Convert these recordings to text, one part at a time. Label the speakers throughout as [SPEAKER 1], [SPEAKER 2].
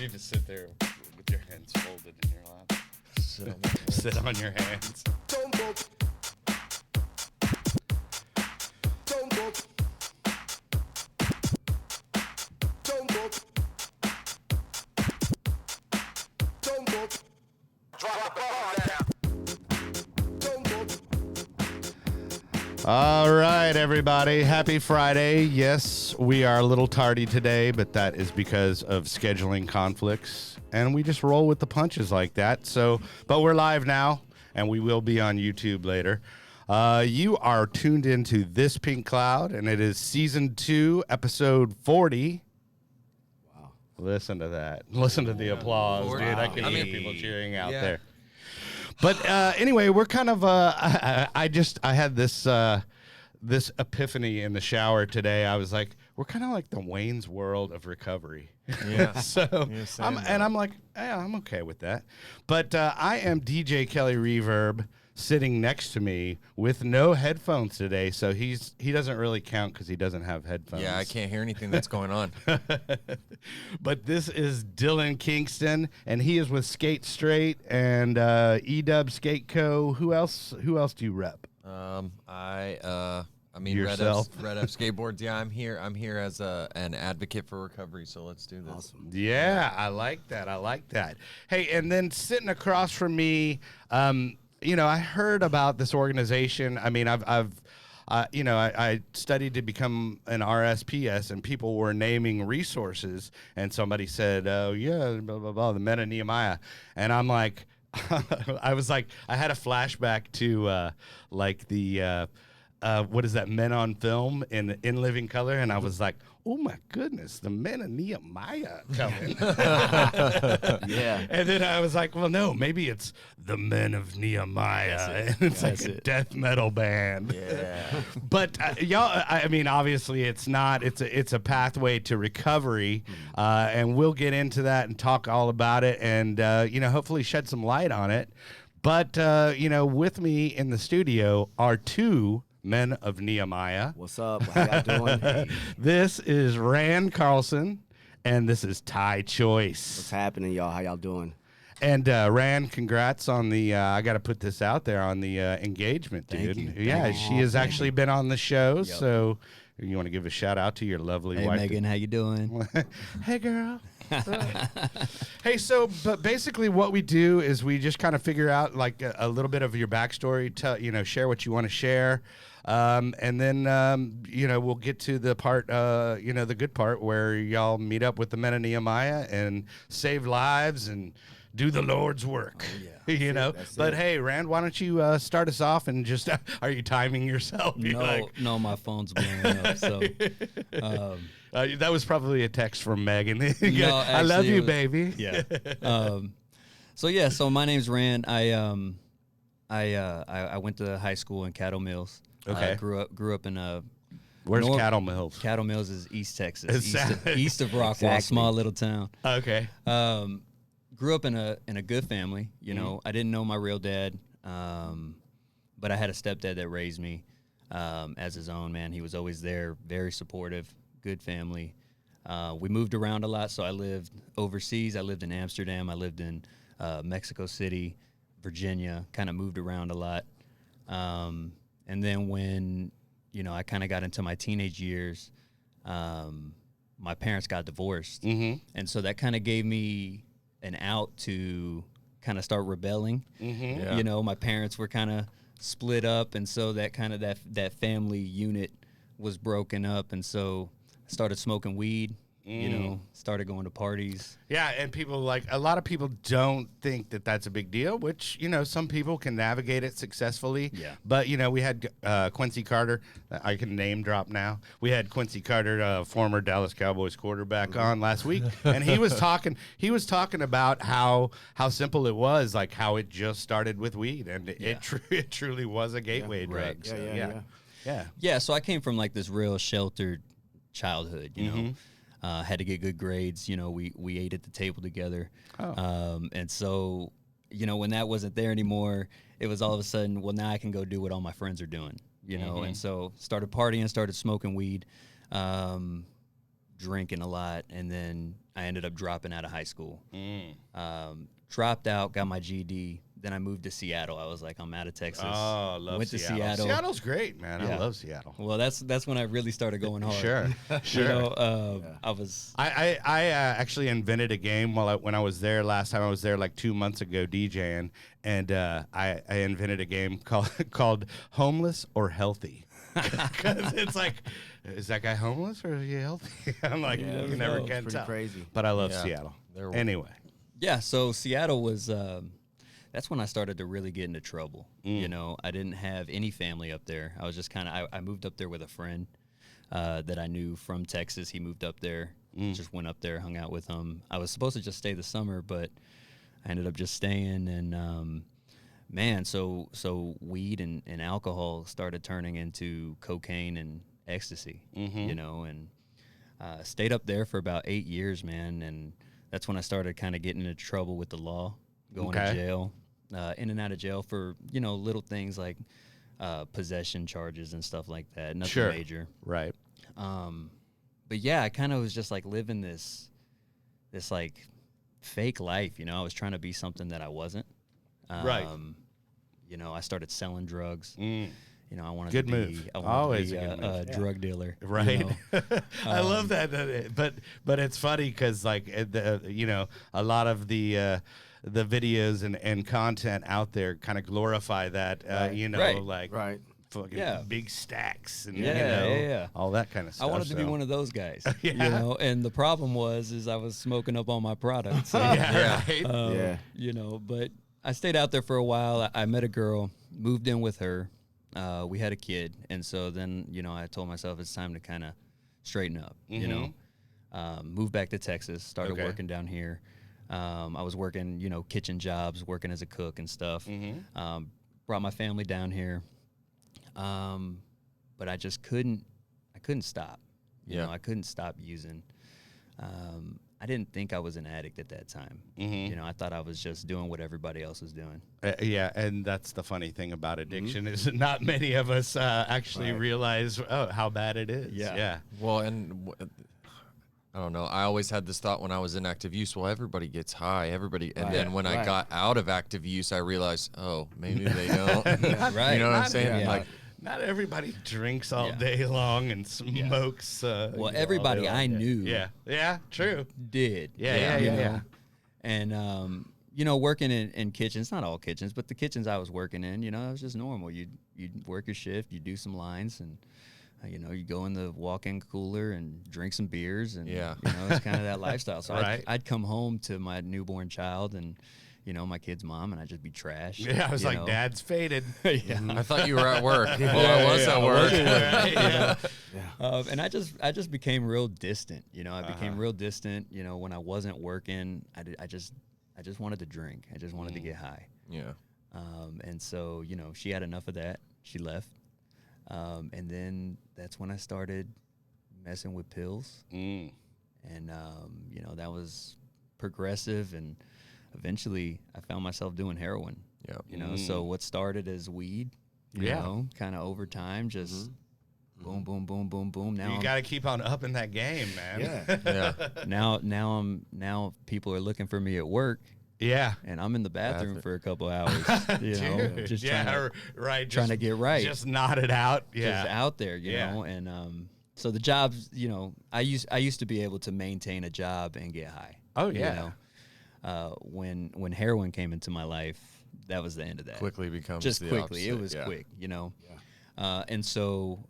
[SPEAKER 1] you to sit there with your hands folded in your lap.
[SPEAKER 2] Sit on my hands.
[SPEAKER 1] Sit on your hands. All right, everybody. Happy Friday. Yes, we are a little tardy today, but that is because of scheduling conflicts, and we just roll with the punches like that. So, but we're live now, and we will be on YouTube later. You are tuned into This Pink Cloud, and it is Season 2, Episode 40. Wow. Listen to that. Listen to the applause, 40. Dude. I can hear people cheering out there. But anyway, we're kind of. I had this this epiphany in the shower today. I was like, we're kind of like the Wayne's World of recovery. Yeah. So I'm like, yeah, I'm okay with that. But I am DJ Kelly Reverb sitting next to me with no headphones today, so he doesn't really count because he doesn't have headphones.
[SPEAKER 2] Yeah, I can't hear anything that's going on.
[SPEAKER 1] But this is Dylan Kingston, and he is with Skate Straight and E-Dub Skate Co. Who else do you rep?
[SPEAKER 2] I mean,
[SPEAKER 1] yourself.
[SPEAKER 2] Red F Skateboards. Yeah, I'm here as an advocate for recovery. So let's do this.
[SPEAKER 1] Awesome. Yeah, I like that. Hey, and then sitting across from me, I heard about this organization. I mean, I studied to become an RSPS, and people were naming resources, and somebody said, "Oh yeah, blah blah blah, the Men of Nehemiah," and I'm like, I had a flashback to what is that, Men on Film in Living Color, and I was like, oh my goodness, the Men of Nehemiah coming.
[SPEAKER 3] Yeah.
[SPEAKER 1] And then I was like, well, no, maybe it's the Men of Nehemiah. And it's like a death metal band.
[SPEAKER 2] Yeah.
[SPEAKER 1] But y'all, I mean, obviously it's not. It's a pathway to recovery, and we'll get into that and talk all about it, and hopefully shed some light on it. But with me in the studio are two Men of Nehemiah.
[SPEAKER 3] What's up? How y'all doing? Hey.
[SPEAKER 1] This is Rand Carlson, and this is Ty Choice.
[SPEAKER 3] What's happening, y'all? How y'all doing?
[SPEAKER 1] And Rand, congrats on the, I got to put this out there, on the engagement, dude.
[SPEAKER 3] Thank you.
[SPEAKER 1] Yeah, she has actually been on the show, so you want to give a shout out to your lovely wife.
[SPEAKER 4] Hey, Megan, how you doing?
[SPEAKER 1] Hey, girl. Hey, but basically what we do is we just kind of figure out like a little bit of your backstory, share what you want to share. And then, we'll get to the part, the good part where y'all meet up with the Men of Nehemiah and save lives and do the Lord's work. Oh, yeah. But hey, Rand, why don't you start us off and just, are you timing yourself?
[SPEAKER 4] No, my phone's blowing up. So
[SPEAKER 1] that was probably a text from Megan.
[SPEAKER 4] No,
[SPEAKER 1] I love you, baby.
[SPEAKER 4] Yeah. So my name's Rand. I went to high school in Cattle Mills.
[SPEAKER 1] Okay.
[SPEAKER 4] Grew up in
[SPEAKER 1] Where's Cattle Mills?
[SPEAKER 4] Cattle Mills is East Texas, east of Rockwall, exactly. Small little town.
[SPEAKER 1] Okay.
[SPEAKER 4] Grew up in a good family. I didn't know my real dad, but I had a stepdad that raised me as his own, man. He was always there, very supportive, good family. We moved around a lot, so I lived overseas. I lived in Amsterdam. I lived in Mexico City, Virginia, kind of moved around a lot. And then when, I kind of got into my teenage years, my parents got divorced. Mm-hmm. And so that kind of gave me an out to kind of start rebelling. Mm-hmm. Yeah. My parents were kind of split up, and so that kind of that family unit was broken up, and so I started smoking weed. Started going to parties.
[SPEAKER 1] Yeah, and a lot of people don't think that that's a big deal, which, some people can navigate it successfully.
[SPEAKER 4] Yeah.
[SPEAKER 1] But, we had Quincy Carter. I can name drop now. We had Quincy Carter, former Dallas Cowboys quarterback, on last week, and he was talking about how simple it was, like how it just started with weed, and it truly was a gateway drug.
[SPEAKER 4] Right.
[SPEAKER 1] So,
[SPEAKER 4] yeah. So I came from like this real sheltered childhood,
[SPEAKER 1] Mm-hmm.
[SPEAKER 4] Had to get good grades. We ate at the table together.
[SPEAKER 1] Oh.
[SPEAKER 4] And so, when that wasn't there anymore, it was all of a sudden, well, now I can go do what all my friends are doing,
[SPEAKER 1] Mm-hmm.
[SPEAKER 4] And so started partying, started smoking weed. drinking a lot, and then I ended up dropping out of high school. Dropped out, got my GED. Then I moved to Seattle. I was like, I'm out of Texas.
[SPEAKER 1] Oh, love
[SPEAKER 4] Went
[SPEAKER 1] Seattle.
[SPEAKER 4] to Seattle.
[SPEAKER 1] Seattle's great, man. I
[SPEAKER 4] Yeah.
[SPEAKER 1] love Seattle.
[SPEAKER 4] Well, that's when I really started going hard.
[SPEAKER 1] Sure, sure.
[SPEAKER 4] You know, I was.
[SPEAKER 1] I actually invented a game when I was there last time. I was there like 2 months ago DJing, and I invented a game called Homeless or Healthy, because it's like, is that guy homeless or is he healthy? I'm like,
[SPEAKER 3] Yeah,
[SPEAKER 1] you never
[SPEAKER 3] it's
[SPEAKER 1] can
[SPEAKER 3] pretty
[SPEAKER 1] tell.
[SPEAKER 3] crazy.
[SPEAKER 1] But I love
[SPEAKER 2] Yeah.
[SPEAKER 1] Seattle.
[SPEAKER 2] They're-
[SPEAKER 1] Anyway,
[SPEAKER 4] Yeah, so Seattle was. That's when I started to really get into trouble. You know, I didn't have any family up there. I was just kind of. I moved up there with a friend that I knew from Texas. He moved up there. Just went up there, hung out with him. I was supposed to just stay the summer, but I ended up just staying. And man, so weed and alcohol started turning into cocaine and ecstasy. You know, and stayed up there for about 8 years, man. And that's when I started kind of getting into trouble with the law, going to jail, in and out of jail for, you know, little things like possession charges and stuff like that. Nothing major.
[SPEAKER 1] right.
[SPEAKER 4] But yeah, I kind of was just like living this like fake life, you know. I was trying to be something that I wasn't.
[SPEAKER 1] Right.
[SPEAKER 4] You know, I started selling drugs. You know, I wanted
[SPEAKER 1] Good
[SPEAKER 4] to be,
[SPEAKER 1] move.
[SPEAKER 4] I wanted
[SPEAKER 1] Always
[SPEAKER 4] to be
[SPEAKER 1] a good move.
[SPEAKER 4] a drug dealer.
[SPEAKER 1] Right.
[SPEAKER 4] You know?
[SPEAKER 1] I love that. But it's funny because like you know, a lot of the videos and content out there kind of glorify that. You know,
[SPEAKER 4] Right.
[SPEAKER 1] like
[SPEAKER 3] Right.
[SPEAKER 1] fucking big stacks and
[SPEAKER 4] Yeah,
[SPEAKER 1] you know,
[SPEAKER 4] yeah.
[SPEAKER 1] all that kind of stuff.
[SPEAKER 4] I wanted to be
[SPEAKER 1] so.
[SPEAKER 4] one of those guys,
[SPEAKER 1] Yeah.
[SPEAKER 4] you know. And the problem was I was smoking up all my products.
[SPEAKER 1] Yeah. Right.
[SPEAKER 3] Yeah.
[SPEAKER 4] You know, but I stayed out there for a while. I met a girl, moved in with her. We had a kid, and so then, you know, I told myself it's time to kind of straighten up. You know, moved back to Texas, started working down here. I was working, you know, kitchen jobs, working as a cook and stuff. Brought my family down here, but I just couldn't stop. You know, I couldn't stop using. I didn't think I was an addict at that time. You know, I thought I was just doing what everybody else was doing.
[SPEAKER 1] Yeah, and that's the funny thing about addiction is not many of us actually realize how bad it is. Yeah.
[SPEAKER 2] Well, and I don't know. I always had this thought when I was in active use. Well, everybody gets high. Everybody, and then when I got out of active use, I realized, oh, maybe they don't.
[SPEAKER 4] Right.
[SPEAKER 2] You know what I'm saying?
[SPEAKER 4] Yeah.
[SPEAKER 2] Like,
[SPEAKER 1] not everybody drinks all day long and smokes.
[SPEAKER 4] Well, everybody I knew.
[SPEAKER 1] Yeah, true.
[SPEAKER 4] Did.
[SPEAKER 1] Yeah.
[SPEAKER 4] You know? And, you know, working in kitchens, not all kitchens, but the kitchens I was working in, you know, it was just normal. You'd work your shift, you do some lines, and, you know, you go in the walk-in cooler and drink some beers, and, you know, it's kind of that lifestyle. So I'd come home to my newborn child and, you know, my kid's mom, and I'd just be trash.
[SPEAKER 1] Yeah, I was like,
[SPEAKER 4] know?
[SPEAKER 1] Dad's faded.
[SPEAKER 2] I thought you were at work. Well, I was at work.
[SPEAKER 4] And I just became real distant. You know, I became real distant. You know, when I wasn't working, I just wanted to drink. I just wanted to get high.
[SPEAKER 2] Yeah.
[SPEAKER 4] And so, you know, she had enough of that. She left. And then that's when I started messing with pills. And, you know, that was progressive, and eventually I found myself doing heroin.
[SPEAKER 2] Yeah.
[SPEAKER 4] You know, so what started as weed, you know, kind of over time, just boom, boom, boom, boom, boom. Now
[SPEAKER 1] You got to keep on upping that game, man.
[SPEAKER 3] Yeah.
[SPEAKER 4] now people are looking for me at work,
[SPEAKER 1] Yeah.
[SPEAKER 4] and I'm in the bathroom for a couple hours. You know,
[SPEAKER 1] Dude,
[SPEAKER 4] just
[SPEAKER 1] trying
[SPEAKER 4] to get right.
[SPEAKER 1] Just knot it out. Yeah.
[SPEAKER 4] just out there, you know. And so the jobs, you know, I used to be able to maintain a job and get high.
[SPEAKER 1] Oh, yeah.
[SPEAKER 4] You know? When heroin came into my life, that was the end of that.
[SPEAKER 2] Quickly becomes
[SPEAKER 4] Just
[SPEAKER 2] the
[SPEAKER 4] quickly. It
[SPEAKER 2] opposite,
[SPEAKER 4] was quick, you know. And so,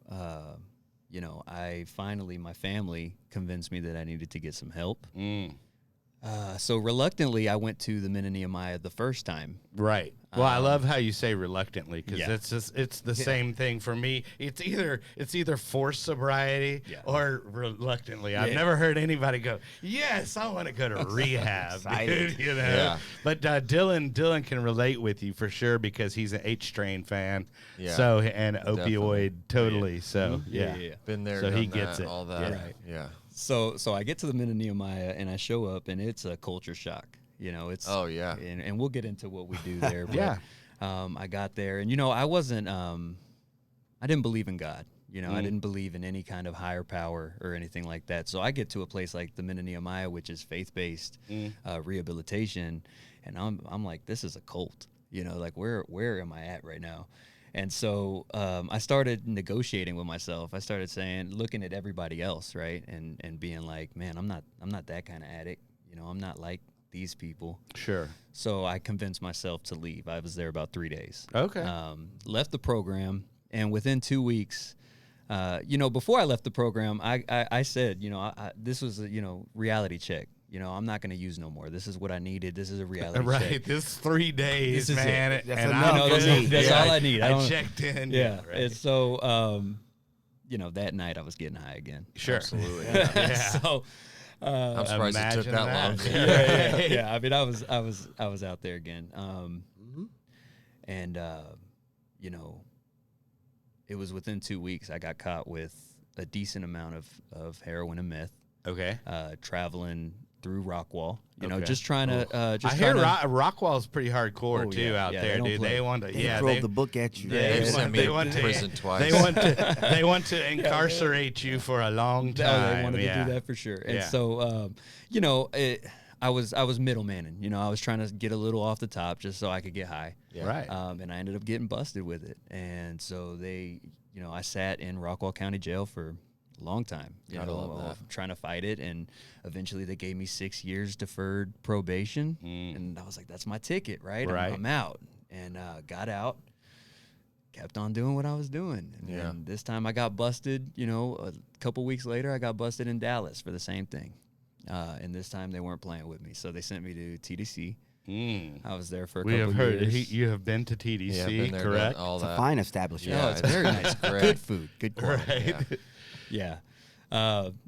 [SPEAKER 4] you know, my family convinced me that I needed to get some help. So reluctantly, I went to the Men of Nehemiah the first time.
[SPEAKER 1] Right. Well, I love how you say reluctantly, because
[SPEAKER 4] Yeah.
[SPEAKER 1] it's the same thing for me. It's either forced sobriety or reluctantly. I've never heard anybody go, "Yes, I want to go to rehab." Dude, you know.
[SPEAKER 2] Yeah.
[SPEAKER 1] But Dylan can relate with you for sure, because he's an H Train fan.
[SPEAKER 2] Yeah.
[SPEAKER 1] So and opioid
[SPEAKER 2] Definitely.
[SPEAKER 1] totally. So yeah.
[SPEAKER 2] Been there,
[SPEAKER 1] So
[SPEAKER 2] done
[SPEAKER 1] he gets
[SPEAKER 2] that,
[SPEAKER 1] it.
[SPEAKER 2] all that.
[SPEAKER 1] Yeah.
[SPEAKER 2] Yeah.
[SPEAKER 4] So I get to the Men of Nehemiah, and I show up, and it's a culture shock. You know, it's and we'll get into what we do there. But,
[SPEAKER 1] Yeah.
[SPEAKER 4] I got there, and you know, I wasn't. I didn't believe in God. You know, I didn't believe in any kind of higher power or anything like that. So I get to a place like the Men of Nehemiah, which is faith-based rehabilitation, and I'm like, this is a cult. You know, like where am I at right now? And so I started negotiating with myself. I started looking at everybody else, right, and being like, man, I'm not that kind of addict. You know, I'm not like these people.
[SPEAKER 1] Sure.
[SPEAKER 4] So I convinced myself to leave. I was there about 3 days.
[SPEAKER 1] Okay.
[SPEAKER 4] Left the program, and within 2 weeks, you know, before I left the program, I said, you know, this was a, you know, reality check. You know, I'm not going to use no more. This is what I needed. This is a reality check.
[SPEAKER 1] Right. This 3 days,
[SPEAKER 4] This is
[SPEAKER 1] man.
[SPEAKER 3] it. That's
[SPEAKER 1] and
[SPEAKER 3] enough.
[SPEAKER 1] I'm
[SPEAKER 3] You know,
[SPEAKER 1] good.
[SPEAKER 4] that's all I need.
[SPEAKER 1] I checked in.
[SPEAKER 4] Yeah.
[SPEAKER 1] Right.
[SPEAKER 4] And so, you know, that night I was getting high again.
[SPEAKER 1] Sure.
[SPEAKER 2] Absolutely.
[SPEAKER 1] Yeah.
[SPEAKER 4] So,
[SPEAKER 2] I'm surprised it took
[SPEAKER 1] Imagine
[SPEAKER 2] that long.
[SPEAKER 4] yeah. I mean, I was out there again. And you know, it was within 2 weeks I got caught with a decent amount of heroin and meth.
[SPEAKER 1] Okay.
[SPEAKER 4] Traveling through Rockwall, you know,
[SPEAKER 1] Okay.
[SPEAKER 4] just trying to.
[SPEAKER 1] I hear Rockwall's pretty hardcore
[SPEAKER 4] Oh,
[SPEAKER 1] too
[SPEAKER 4] yeah.
[SPEAKER 1] out
[SPEAKER 4] Yeah,
[SPEAKER 1] there,
[SPEAKER 4] they don't
[SPEAKER 1] dude.
[SPEAKER 4] play.
[SPEAKER 1] They want to.
[SPEAKER 3] They
[SPEAKER 1] Yeah.
[SPEAKER 3] throw the book at you.
[SPEAKER 1] They
[SPEAKER 2] They've sent me to
[SPEAKER 1] want
[SPEAKER 2] prison twice.
[SPEAKER 1] They want to incarcerate you for a long time.
[SPEAKER 4] They wanted
[SPEAKER 1] yeah.
[SPEAKER 4] to do that for sure. And
[SPEAKER 1] Yeah.
[SPEAKER 4] so, you know, I was middlemaning. You know, I was trying to get a little off the top just so I could get high.
[SPEAKER 2] Yeah.
[SPEAKER 1] Right.
[SPEAKER 4] And I ended up getting busted with it. And so they, you know, I sat in Rockwall County Jail for a long time. You
[SPEAKER 2] Gotta
[SPEAKER 4] know,
[SPEAKER 2] love that.
[SPEAKER 4] trying to fight it. And eventually they gave me 6 years deferred probation. And I was like, that's my ticket, right?
[SPEAKER 1] Right.
[SPEAKER 4] I'm out. And got out. Kept on doing what I was doing. And
[SPEAKER 2] Yeah.
[SPEAKER 4] then this time I got busted, you know, a couple weeks later, I got busted in Dallas for the same thing. And this time they weren't playing with me. So they sent me to TDC. I was there for a
[SPEAKER 1] We
[SPEAKER 4] couple
[SPEAKER 1] have heard
[SPEAKER 4] years.
[SPEAKER 1] you have been to TDC,
[SPEAKER 2] Yeah, been there, done
[SPEAKER 1] correct?
[SPEAKER 2] all
[SPEAKER 3] It's a
[SPEAKER 2] that.
[SPEAKER 3] fine establishment.
[SPEAKER 4] No,
[SPEAKER 2] Yeah,
[SPEAKER 4] it's
[SPEAKER 2] it's-
[SPEAKER 4] very nice.
[SPEAKER 2] great.
[SPEAKER 4] Good food, good quality.
[SPEAKER 1] Right.
[SPEAKER 4] Yeah.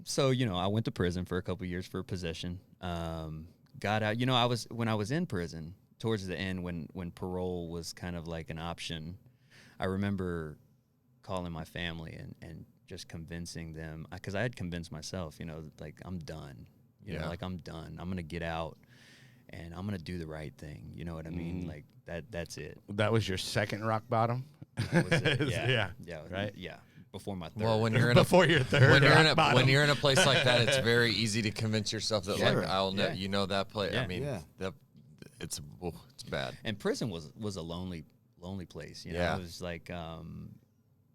[SPEAKER 4] So, you know, I went to prison for a couple years for possession. Got out. You know, when I was in prison, towards the end, when parole was kind of like an option, I remember calling my family and just convincing them, because I had convinced myself, you know, like I'm done. You know,
[SPEAKER 2] Yeah.
[SPEAKER 4] like I'm done. I'm gonna get out, and I'm gonna do the right thing. You know what I mean? Like that's it.
[SPEAKER 1] That was your second rock bottom.
[SPEAKER 4] That was it.
[SPEAKER 1] Yeah.
[SPEAKER 4] Yeah.
[SPEAKER 1] Right.
[SPEAKER 4] Yeah. Before my third.
[SPEAKER 2] Well, when you're in a
[SPEAKER 1] Before your third
[SPEAKER 2] when you're
[SPEAKER 1] rock
[SPEAKER 2] in a
[SPEAKER 1] bottom.
[SPEAKER 2] when you're in a place like that, it's very easy to convince yourself that
[SPEAKER 3] Sure.
[SPEAKER 2] like I'll know
[SPEAKER 4] Yeah.
[SPEAKER 2] you know that place.
[SPEAKER 4] Yeah.
[SPEAKER 2] I mean,
[SPEAKER 3] Yeah.
[SPEAKER 2] it's bad.
[SPEAKER 4] And prison was a lonely place. You know,
[SPEAKER 2] Yeah.
[SPEAKER 4] it was like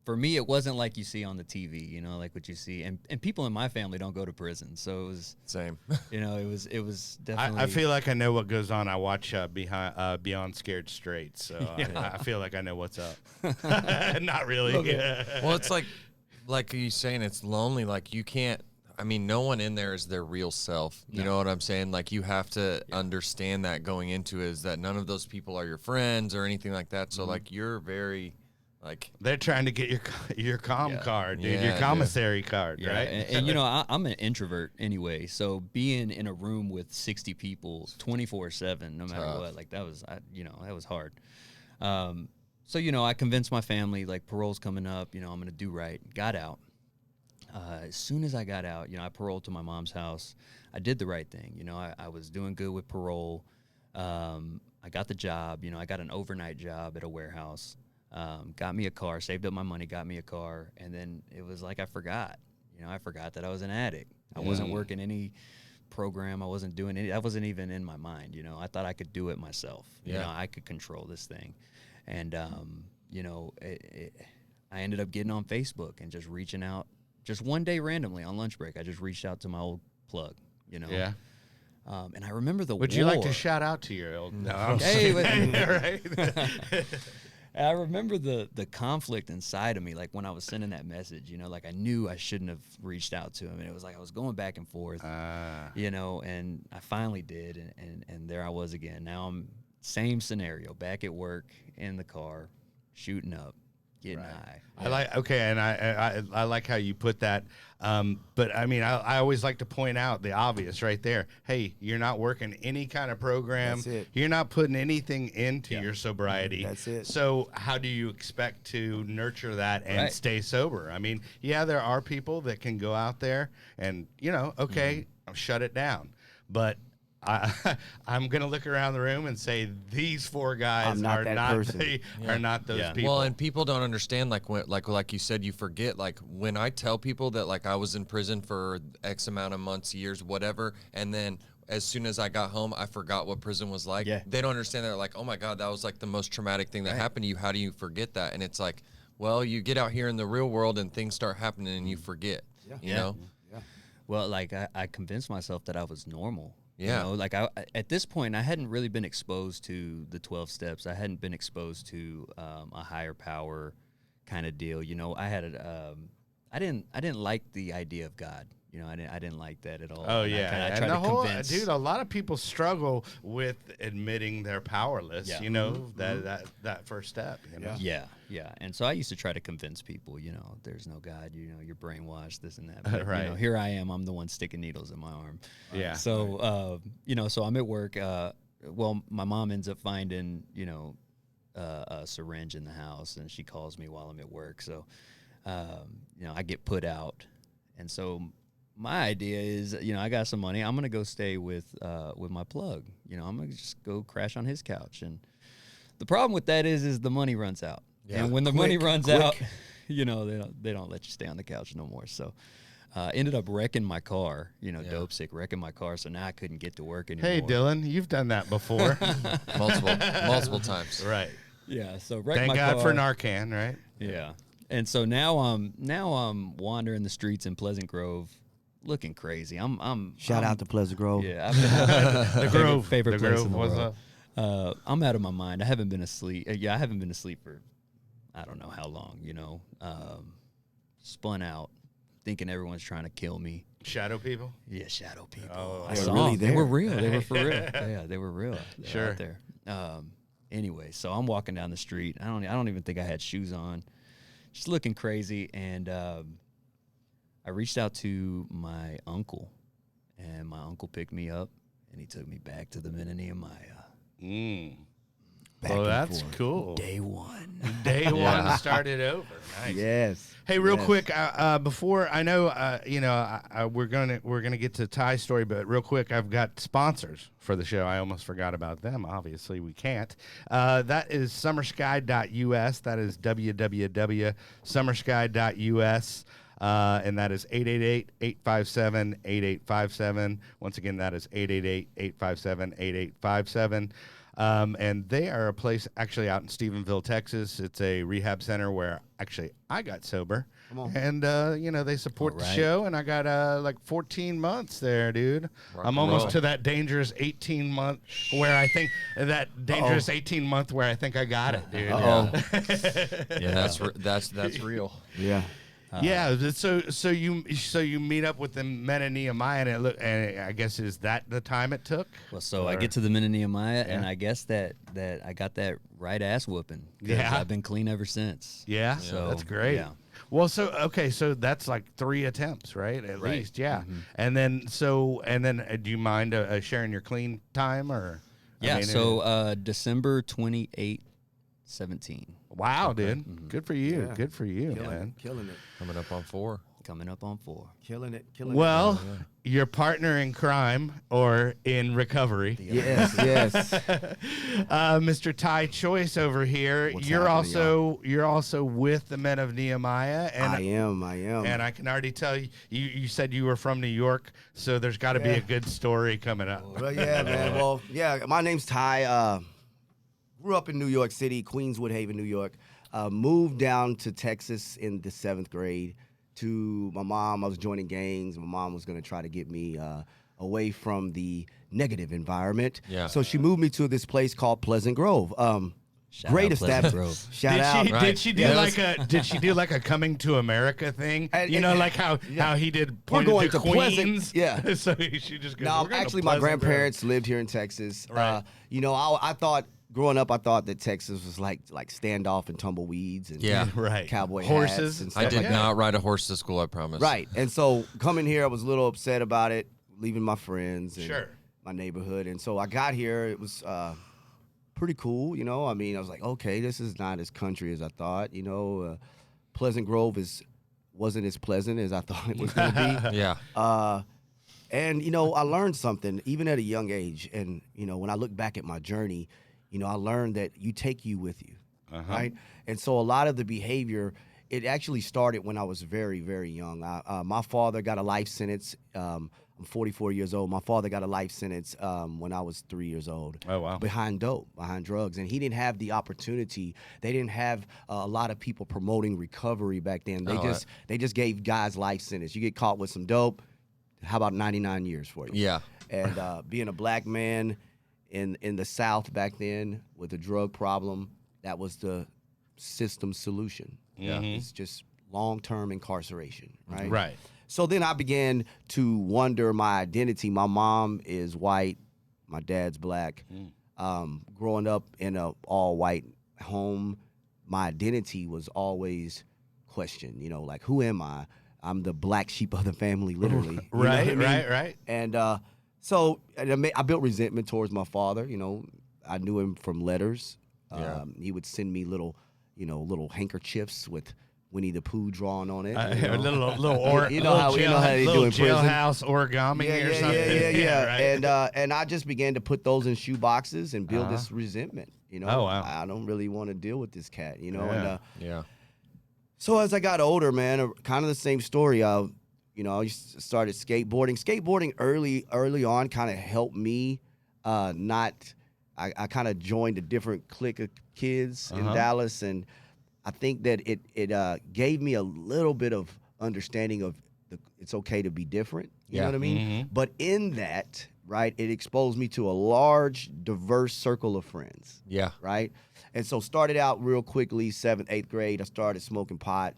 [SPEAKER 4] for me, it wasn't like you see on the TV. You know, like what you see, and people in my family don't go to prison, so it was,
[SPEAKER 2] Same.
[SPEAKER 4] you know, it was definitely.
[SPEAKER 1] I feel like I know what goes on. I watch Beyond Scared Straight, so I feel like I know what's up. Not really.
[SPEAKER 2] Well, it's like you saying, it's lonely. Like you can't. I mean, no one in there is their real self. You know what I'm saying? Like you have to understand that going into it, is that none of those people are your friends or anything like that. So like you're very like
[SPEAKER 1] They're trying to get your comm card, dude,
[SPEAKER 2] Yeah,
[SPEAKER 1] your
[SPEAKER 2] dude.
[SPEAKER 1] commissary card,
[SPEAKER 4] Yeah,
[SPEAKER 1] right?
[SPEAKER 4] and you know, I'm an introvert anyway, so being in a room with 60 people 24/7, no matter
[SPEAKER 2] Tough.
[SPEAKER 4] what, like that was, you know, that was hard. So you know, I convinced my family, like parole's coming up, you know, I'm gonna do right. Got out. As soon as I got out, you know, I paroled to my mom's house. I did the right thing, you know. I was doing good with parole. I got the job, you know. I got an overnight job at a warehouse. Got me a car, saved up my money, got me a car, and then it was like I forgot. You know, I forgot that I was an addict. I wasn't working any program. I wasn't doing any. That wasn't even in my mind. You know, I thought I could do it myself. You know, I could control this thing, and you know, I ended up getting on Facebook and just reaching out. Just one day randomly on lunch break, I just reached out to my old plug. You know.
[SPEAKER 1] Yeah.
[SPEAKER 4] And I remember the.
[SPEAKER 1] Would you like to shout out to your old? No. I'm
[SPEAKER 4] Hey,
[SPEAKER 1] right.
[SPEAKER 4] I remember the conflict inside of me, like when I was sending that message, you know, like I knew I shouldn't have reached out to him. And it was like I was going back and forth, you know, and I finally did. And there I was again. Now I'm same scenario, back at work, in the car, shooting up, getting high.
[SPEAKER 1] I like and I like how you put that. But I mean, I always like to point out the obvious right there. Hey, you're not working any kind of program.
[SPEAKER 3] That's it.
[SPEAKER 1] You're not putting anything into your sobriety.
[SPEAKER 3] That's it.
[SPEAKER 1] So how do you expect to nurture that and
[SPEAKER 4] Right.
[SPEAKER 1] stay sober? I mean, yeah, there are people that can go out there and, you know, okay, shut it down. But I'm gonna look around the room and say these four guys
[SPEAKER 3] I'm not
[SPEAKER 1] are
[SPEAKER 3] that
[SPEAKER 1] not
[SPEAKER 3] person.
[SPEAKER 1] are not those
[SPEAKER 4] Yeah.
[SPEAKER 1] people.
[SPEAKER 2] Well, and people don't understand, like when, like you said, you forget. Like when I tell people that, like I was in prison for X amount of months, years, whatever, and then as soon as I got home, I forgot what prison was like.
[SPEAKER 4] Yeah.
[SPEAKER 2] They don't understand. They're like, oh my God, that was like the most traumatic thing that happened to you. How do you forget that? And it's like, well, you get out here in the real world and things start happening and you forget. You know?
[SPEAKER 3] Yeah.
[SPEAKER 4] Well, like I convinced myself that I was normal.
[SPEAKER 2] Yeah.
[SPEAKER 4] You know, like at this point, I hadn't really been exposed to the 12 steps. I hadn't been exposed to a higher power kind of deal. You know, I had I didn't like the idea of God. You know, I didn't like that at all.
[SPEAKER 1] Oh,
[SPEAKER 4] And
[SPEAKER 1] yeah.
[SPEAKER 4] I
[SPEAKER 1] And
[SPEAKER 4] tried
[SPEAKER 1] the
[SPEAKER 4] to
[SPEAKER 1] whole,
[SPEAKER 4] convince.
[SPEAKER 1] dude, a lot of people struggle with admitting they're powerless,
[SPEAKER 4] Yeah.
[SPEAKER 1] you know, that first step, you know?
[SPEAKER 4] Yeah. And so I used to try to convince people, you know, there's no God, you know, you're brainwashed, this and that. But,
[SPEAKER 1] Right.
[SPEAKER 4] You know, here I am, I'm the one sticking needles in my arm.
[SPEAKER 1] Yeah.
[SPEAKER 4] So, you know, so I'm at work. Well, my mom ends up finding, you know, a syringe in the house, and she calls me while I'm at work. So, you know, I get put out. And so my idea is, you know, I got some money. I'm gonna go stay with my plug. You know, I'm gonna just go crash on his couch. And the problem with that is the money runs out.
[SPEAKER 2] Yeah.
[SPEAKER 4] And when the money runs out, you know, they don't let you stay on the couch no more. So ended up wrecking my car. You know, dope sick, wrecking my car. So now I couldn't get to work anymore.
[SPEAKER 1] Hey, Dylan, you've done that before.
[SPEAKER 2] multiple times.
[SPEAKER 1] Right.
[SPEAKER 4] Yeah. So wrecked
[SPEAKER 1] Thank
[SPEAKER 4] my
[SPEAKER 1] God
[SPEAKER 4] car.
[SPEAKER 1] for Narcan, right?
[SPEAKER 4] Yeah. And so now I'm wandering the streets in Pleasant Grove, looking crazy.
[SPEAKER 3] Shout out to Pleasant Grove.
[SPEAKER 4] Yeah, the
[SPEAKER 1] Grove.
[SPEAKER 4] favorite
[SPEAKER 1] The
[SPEAKER 4] place
[SPEAKER 1] Grove
[SPEAKER 4] in the
[SPEAKER 1] was
[SPEAKER 4] world. I'm out of my mind. I haven't been asleep. I haven't been asleep for I don't know how long. You know, spun out, thinking everyone's trying to kill me.
[SPEAKER 1] Shadow people?
[SPEAKER 4] Yeah, shadow people.
[SPEAKER 1] Oh,
[SPEAKER 4] I
[SPEAKER 3] they were
[SPEAKER 4] saw
[SPEAKER 3] really
[SPEAKER 4] them. They were
[SPEAKER 3] there.
[SPEAKER 4] real. They were for real. Yeah, they were real. They were
[SPEAKER 1] Sure.
[SPEAKER 4] out there. Anyway, so I'm walking down the street. I don't even think I had shoes on. Just looking crazy, and I reached out to my uncle, and my uncle picked me up, and he took me back to the Men of Nehemiah.
[SPEAKER 1] Well,
[SPEAKER 3] and
[SPEAKER 1] that's
[SPEAKER 3] forth.
[SPEAKER 1] cool.
[SPEAKER 4] Day one.
[SPEAKER 1] Day one started over. Nice.
[SPEAKER 3] Yes.
[SPEAKER 1] Hey, real
[SPEAKER 3] Yes.
[SPEAKER 1] quick, before I know, you know, we're gonna get to Ty's story, but real quick, I've got sponsors for the show. I almost forgot about them. Obviously, we can't. That is summersky.us. That is www.summersky.us. And that is 888-857-8857. Once again, that is 888-857-8857. And they are a place actually out in Stephenville, Texas. It's a rehab center where actually I got sober.
[SPEAKER 3] Come on.
[SPEAKER 1] And, you know, they support the
[SPEAKER 4] All right.
[SPEAKER 1] show. And I got like 14 months there, dude.
[SPEAKER 2] Rock
[SPEAKER 1] I'm
[SPEAKER 2] and
[SPEAKER 1] almost
[SPEAKER 2] roll.
[SPEAKER 1] to that dangerous 18 month where I think I got it, dude.
[SPEAKER 3] Uh-oh.
[SPEAKER 2] Yeah, that's real.
[SPEAKER 3] Yeah.
[SPEAKER 1] Yeah, so you meet up with the Men of Nehemiah, and I guess is that the time it took?
[SPEAKER 4] Well, so I
[SPEAKER 1] Or-
[SPEAKER 4] get to the Men of Nehemiah, and I guess that I got that right ass whooping. 'Cause
[SPEAKER 1] Yeah.
[SPEAKER 4] I've been clean ever since.
[SPEAKER 1] Yeah,
[SPEAKER 4] So,
[SPEAKER 1] that's great.
[SPEAKER 4] yeah.
[SPEAKER 1] Well, so that's like 3 attempts, right? At
[SPEAKER 4] Right.
[SPEAKER 1] least, yeah.
[SPEAKER 4] Mm-hmm.
[SPEAKER 1] And then do you mind sharing your clean time or?
[SPEAKER 4] Yeah. So December 28, 17.
[SPEAKER 1] wow, dude, good for you,
[SPEAKER 3] Yeah.
[SPEAKER 1] good for you,
[SPEAKER 3] Killing
[SPEAKER 1] man.
[SPEAKER 3] it. Killing it.
[SPEAKER 2] Coming up on 4.
[SPEAKER 4] Coming up on 4.
[SPEAKER 3] Killing it. Killing
[SPEAKER 1] Well, your partner in crime or in recovery,
[SPEAKER 3] it. Yes. Yes.
[SPEAKER 1] Mr. Ty Choice over here.
[SPEAKER 3] What's
[SPEAKER 1] You're
[SPEAKER 3] happening,
[SPEAKER 1] you're also with the Men of Nehemiah, and
[SPEAKER 3] I am.
[SPEAKER 1] And I can already tell you said you were from New York, so there's got to be
[SPEAKER 3] Yeah.
[SPEAKER 1] a good story coming up.
[SPEAKER 3] Well, yeah, man. Well, yeah. My name's Ty. Grew up in New York City, Queens, Woodhaven, New York. Moved down to Texas in the 7th grade. To my mom, I was joining gangs. My mom was going to try to get me away from the negative environment.
[SPEAKER 2] Yeah.
[SPEAKER 3] So she moved me to this place called Pleasant Grove.
[SPEAKER 4] Shout
[SPEAKER 3] Great
[SPEAKER 4] out Pleasant
[SPEAKER 3] establishment.
[SPEAKER 4] Grove.
[SPEAKER 3] Shout out.
[SPEAKER 1] Did she do
[SPEAKER 2] Yeah,
[SPEAKER 1] like a coming to America thing?
[SPEAKER 3] And-
[SPEAKER 1] You know,
[SPEAKER 3] and-
[SPEAKER 1] like how he did pointed
[SPEAKER 3] going
[SPEAKER 1] to
[SPEAKER 3] to Pleasant,
[SPEAKER 1] Queens.
[SPEAKER 3] yeah.
[SPEAKER 1] So she just goes.
[SPEAKER 3] No,
[SPEAKER 1] "We're going to
[SPEAKER 3] actually, my
[SPEAKER 1] Pleasant Grove."
[SPEAKER 3] grandparents lived here in Texas.
[SPEAKER 1] Right.
[SPEAKER 3] You know, I thought growing up, I thought that Texas was like standoff and tumbleweeds and
[SPEAKER 2] Yeah.
[SPEAKER 1] Right.
[SPEAKER 3] cowboy
[SPEAKER 1] Horses
[SPEAKER 3] hats and
[SPEAKER 1] and
[SPEAKER 3] stuff
[SPEAKER 2] I
[SPEAKER 1] stuff
[SPEAKER 2] did
[SPEAKER 3] like
[SPEAKER 2] not ride a horse to school, I promise.
[SPEAKER 3] Right. And so coming here, I was a little upset about it, leaving my friends and
[SPEAKER 1] Sure.
[SPEAKER 3] my neighborhood. And so I got here. It was pretty cool, you know. I mean, I was like, okay, this is not as country as I thought. You know, Pleasant Grove wasn't as pleasant as I thought it was going to be.
[SPEAKER 2] Yeah.
[SPEAKER 3] And, you know, I learned something even at a young age. And, you know, when I look back at my journey, you know, I learned that you take you with you, right? And so a lot of the behavior, it actually started when I was very, very young. My father got a life sentence. I'm 44 years old. My father got a life sentence when I was 3 years old.
[SPEAKER 1] Oh, wow.
[SPEAKER 3] Behind drugs. And he didn't have the opportunity. They didn't have a lot of people promoting recovery back then. They just gave guys life sentence. You get caught with some dope, how about 99 years for you?
[SPEAKER 2] Yeah.
[SPEAKER 3] And being a black man in the South back then with a drug problem, that was the system solution.
[SPEAKER 2] Yeah.
[SPEAKER 3] It's just long-term incarceration, right?
[SPEAKER 1] Right.
[SPEAKER 3] So then I began to wonder my identity. My mom is white, my dad's black. Growing up in a all-white home, my identity was always questioned. You know, like, who am I? I'm the black sheep of the family, literally.
[SPEAKER 1] Right,
[SPEAKER 3] You know what I mean?
[SPEAKER 1] right.
[SPEAKER 3] And so I built resentment towards my father. You know, I knew him from letters.
[SPEAKER 2] Yeah.
[SPEAKER 3] He would send me little handkerchiefs with Winnie the Pooh drawn on it.
[SPEAKER 1] A little
[SPEAKER 3] you know how they do in prison.
[SPEAKER 1] Jailhouse origami or something.
[SPEAKER 3] Yeah.
[SPEAKER 1] Right.
[SPEAKER 3] And I just began to put those in shoe boxes and build this resentment. You know,
[SPEAKER 1] Oh, wow.
[SPEAKER 3] I don't really want to deal with this cat. You know,
[SPEAKER 1] Yeah.
[SPEAKER 3] and so as I got older, man, kind of the same story. I started skateboarding. Skateboarding early on kind of helped me. I kind of joined a different clique of kids in Dallas, and I think that it gave me a little bit of understanding of it's okay to be different. You know what I mean? But in that, right, it exposed me to a large, diverse circle of friends.
[SPEAKER 2] Yeah.
[SPEAKER 3] Right? And so started out real quickly, 7th, 8th grade, I started smoking pot.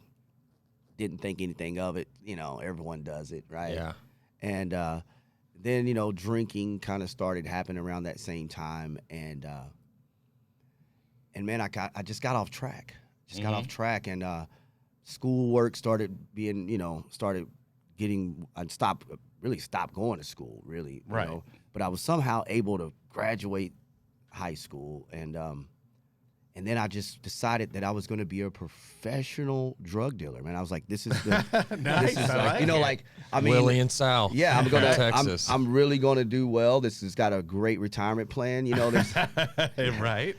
[SPEAKER 3] Didn't think anything of it. You know, everyone does it, right?
[SPEAKER 2] Yeah.
[SPEAKER 3] And then, you know, drinking kind of started happening around that same time. And man, I just got off track. Got off track, and schoolwork started being, I stopped going to school, really.
[SPEAKER 1] Right.
[SPEAKER 3] You know? But I was somehow able to graduate high school, and then I just decided that I was going to be a professional drug dealer. Man, I was like, this is the,
[SPEAKER 1] Nice.
[SPEAKER 3] this is
[SPEAKER 1] I
[SPEAKER 3] like,
[SPEAKER 1] like
[SPEAKER 3] you know,
[SPEAKER 1] it.
[SPEAKER 3] like, I mean,
[SPEAKER 2] Willie and Sal.
[SPEAKER 3] yeah, I'm gonna,
[SPEAKER 2] Texas.
[SPEAKER 3] I'm really going to do well. This has got a great retirement plan. You know, there's,
[SPEAKER 1] Right.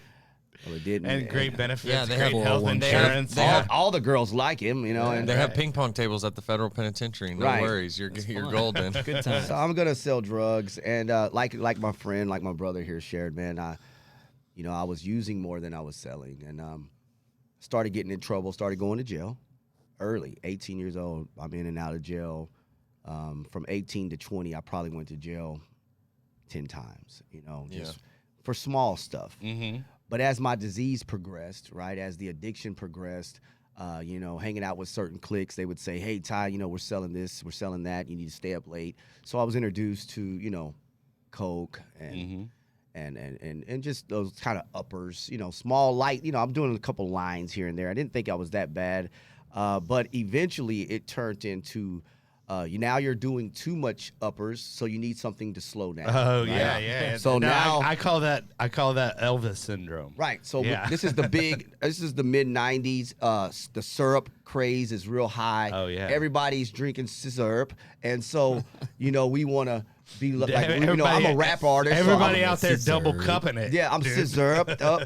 [SPEAKER 3] well, it didn't,
[SPEAKER 1] And great benefits,
[SPEAKER 2] Yeah, they
[SPEAKER 1] great
[SPEAKER 2] have
[SPEAKER 1] health
[SPEAKER 4] 401k.
[SPEAKER 1] insurance.
[SPEAKER 2] They have-
[SPEAKER 3] all the girls like him. You know, and
[SPEAKER 2] They have ping pong tables at the federal penitentiary. No
[SPEAKER 3] Right.
[SPEAKER 2] worries. You're
[SPEAKER 4] fun.
[SPEAKER 2] golden.
[SPEAKER 4] Good time.
[SPEAKER 3] So I'm gonna sell drugs, and like my friend, like my brother here shared, man. I was using more than I was selling, and started getting in trouble. Started going to jail early, 18 years old. I'm in and out of jail. From 18 to 20, I probably went to jail 10 times. You know, just for small stuff. But as my disease progressed, right, as the addiction progressed, hanging out with certain cliques, they would say, hey, Ty, we're selling this, we're selling that, you need to stay up late. So I was introduced to, coke and just those kind of uppers, small, light, I'm doing a couple lines here and there. I didn't think I was that bad. But eventually it turned into, now you're doing too much uppers, so you need something to slow down.
[SPEAKER 1] Oh,
[SPEAKER 3] right?
[SPEAKER 1] yeah.
[SPEAKER 3] So
[SPEAKER 1] No,
[SPEAKER 3] now
[SPEAKER 1] I call that Elvis syndrome.
[SPEAKER 3] right. So
[SPEAKER 1] Yeah.
[SPEAKER 3] this is the mid 90s. The syrup craze is real high.
[SPEAKER 1] Oh, yeah.
[SPEAKER 3] Everybody's drinking syrup. And so, we want to be like, I'm
[SPEAKER 1] Everybody-
[SPEAKER 3] a rap artist. so
[SPEAKER 1] Everybody
[SPEAKER 3] I'm-
[SPEAKER 1] out there
[SPEAKER 4] scissor.
[SPEAKER 1] double cupping it.
[SPEAKER 3] Yeah, I'm
[SPEAKER 1] dude.
[SPEAKER 3] scissored up.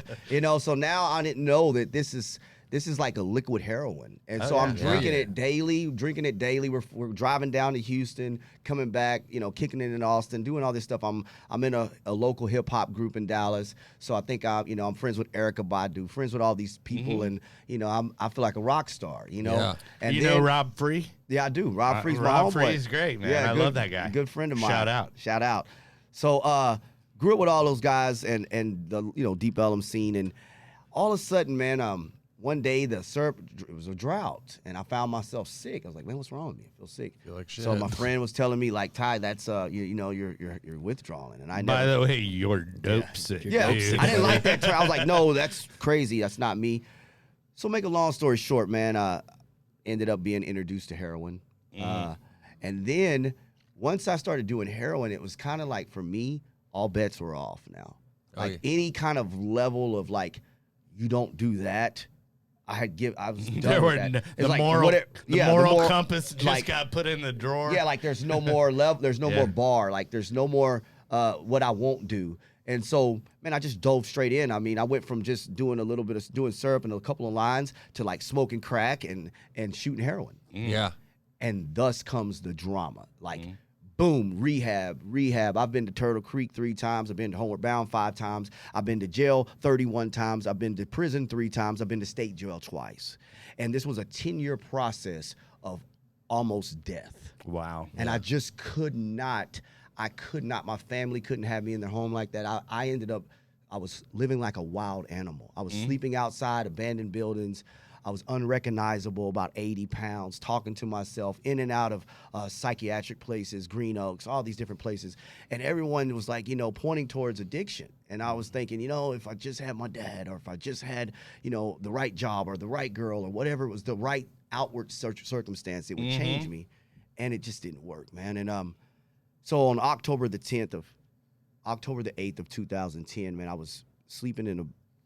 [SPEAKER 3] So now I didn't know that this is like a liquid heroin. And so
[SPEAKER 1] yeah.
[SPEAKER 3] I'm drinking
[SPEAKER 2] Yeah.
[SPEAKER 3] it daily. We're driving down to Houston, coming back, kicking it in Austin, doing all this stuff. I'm in a local hip hop group in Dallas. So I think I'm friends with Erykah Badu, friends with all these people, and I feel like a rock star,
[SPEAKER 2] Yeah.
[SPEAKER 3] And
[SPEAKER 1] You
[SPEAKER 3] then,
[SPEAKER 1] know Rob Free?
[SPEAKER 3] yeah, I do. Rob Free's my
[SPEAKER 1] Rob
[SPEAKER 3] homeboy.
[SPEAKER 1] Free's great, man. I love that guy.
[SPEAKER 3] Good friend of mine.
[SPEAKER 1] Shout out.
[SPEAKER 3] So grew up with all those guys and the Deep Ellum scene, and all of a sudden, man, one day the syrup, it was a drought, and I found myself sick. I was like, man, what's wrong with me? I feel sick.
[SPEAKER 2] Feel like
[SPEAKER 3] So
[SPEAKER 2] shit.
[SPEAKER 3] my friend was telling me, like, Ty, that's you're withdrawing, and I
[SPEAKER 1] By
[SPEAKER 3] never.
[SPEAKER 1] the way, you're dope sick.
[SPEAKER 3] Yeah,
[SPEAKER 1] dude.
[SPEAKER 3] I didn't like that term. I was like, no, that's crazy. That's not me. So make a long story short, man, ended up being introduced to heroin. And then once I started doing heroin, it was kind of like, for me, all bets were off now.
[SPEAKER 2] Oh,
[SPEAKER 3] Like
[SPEAKER 2] yeah.
[SPEAKER 3] any kind of level of like, you don't do that, I was done
[SPEAKER 1] There were
[SPEAKER 3] with that.
[SPEAKER 1] the
[SPEAKER 3] It's like,
[SPEAKER 1] moral,
[SPEAKER 3] the
[SPEAKER 1] moral compass just
[SPEAKER 3] like,
[SPEAKER 1] got put in the drawer.
[SPEAKER 3] yeah, like there's no more level, there's no more bar, like there's no more what I won't do. And so, man, I just dove straight in. I mean, I went from just doing a little bit of doing syrup and a couple of lines to like smoking crack and shooting heroin.
[SPEAKER 2] Yeah.
[SPEAKER 3] And thus comes the drama. Like, boom, rehab. I've been to Turtle Creek 3 times. I've been to Homeward Bound 5 times. I've been to jail 31 times. I've been to prison 3 times. I've been to state jail twice. And this was a 10-year process of almost death.
[SPEAKER 1] Wow.
[SPEAKER 3] And I just could not. My family couldn't have me in their home like that. I ended up, I was living like a wild animal. I was sleeping outside abandoned buildings. I was unrecognizable, about 80 pounds, talking to myself, in and out of psychiatric places, Green Oaks, all these different places. And everyone was like, pointing towards addiction. And I was thinking, if I just had my dad, or if I just had, the right job or the right girl or whatever, it was the right outward circumstance, it would change me. And it just didn't work, man. And so on October the 8th of 2010, man, I was sleeping in a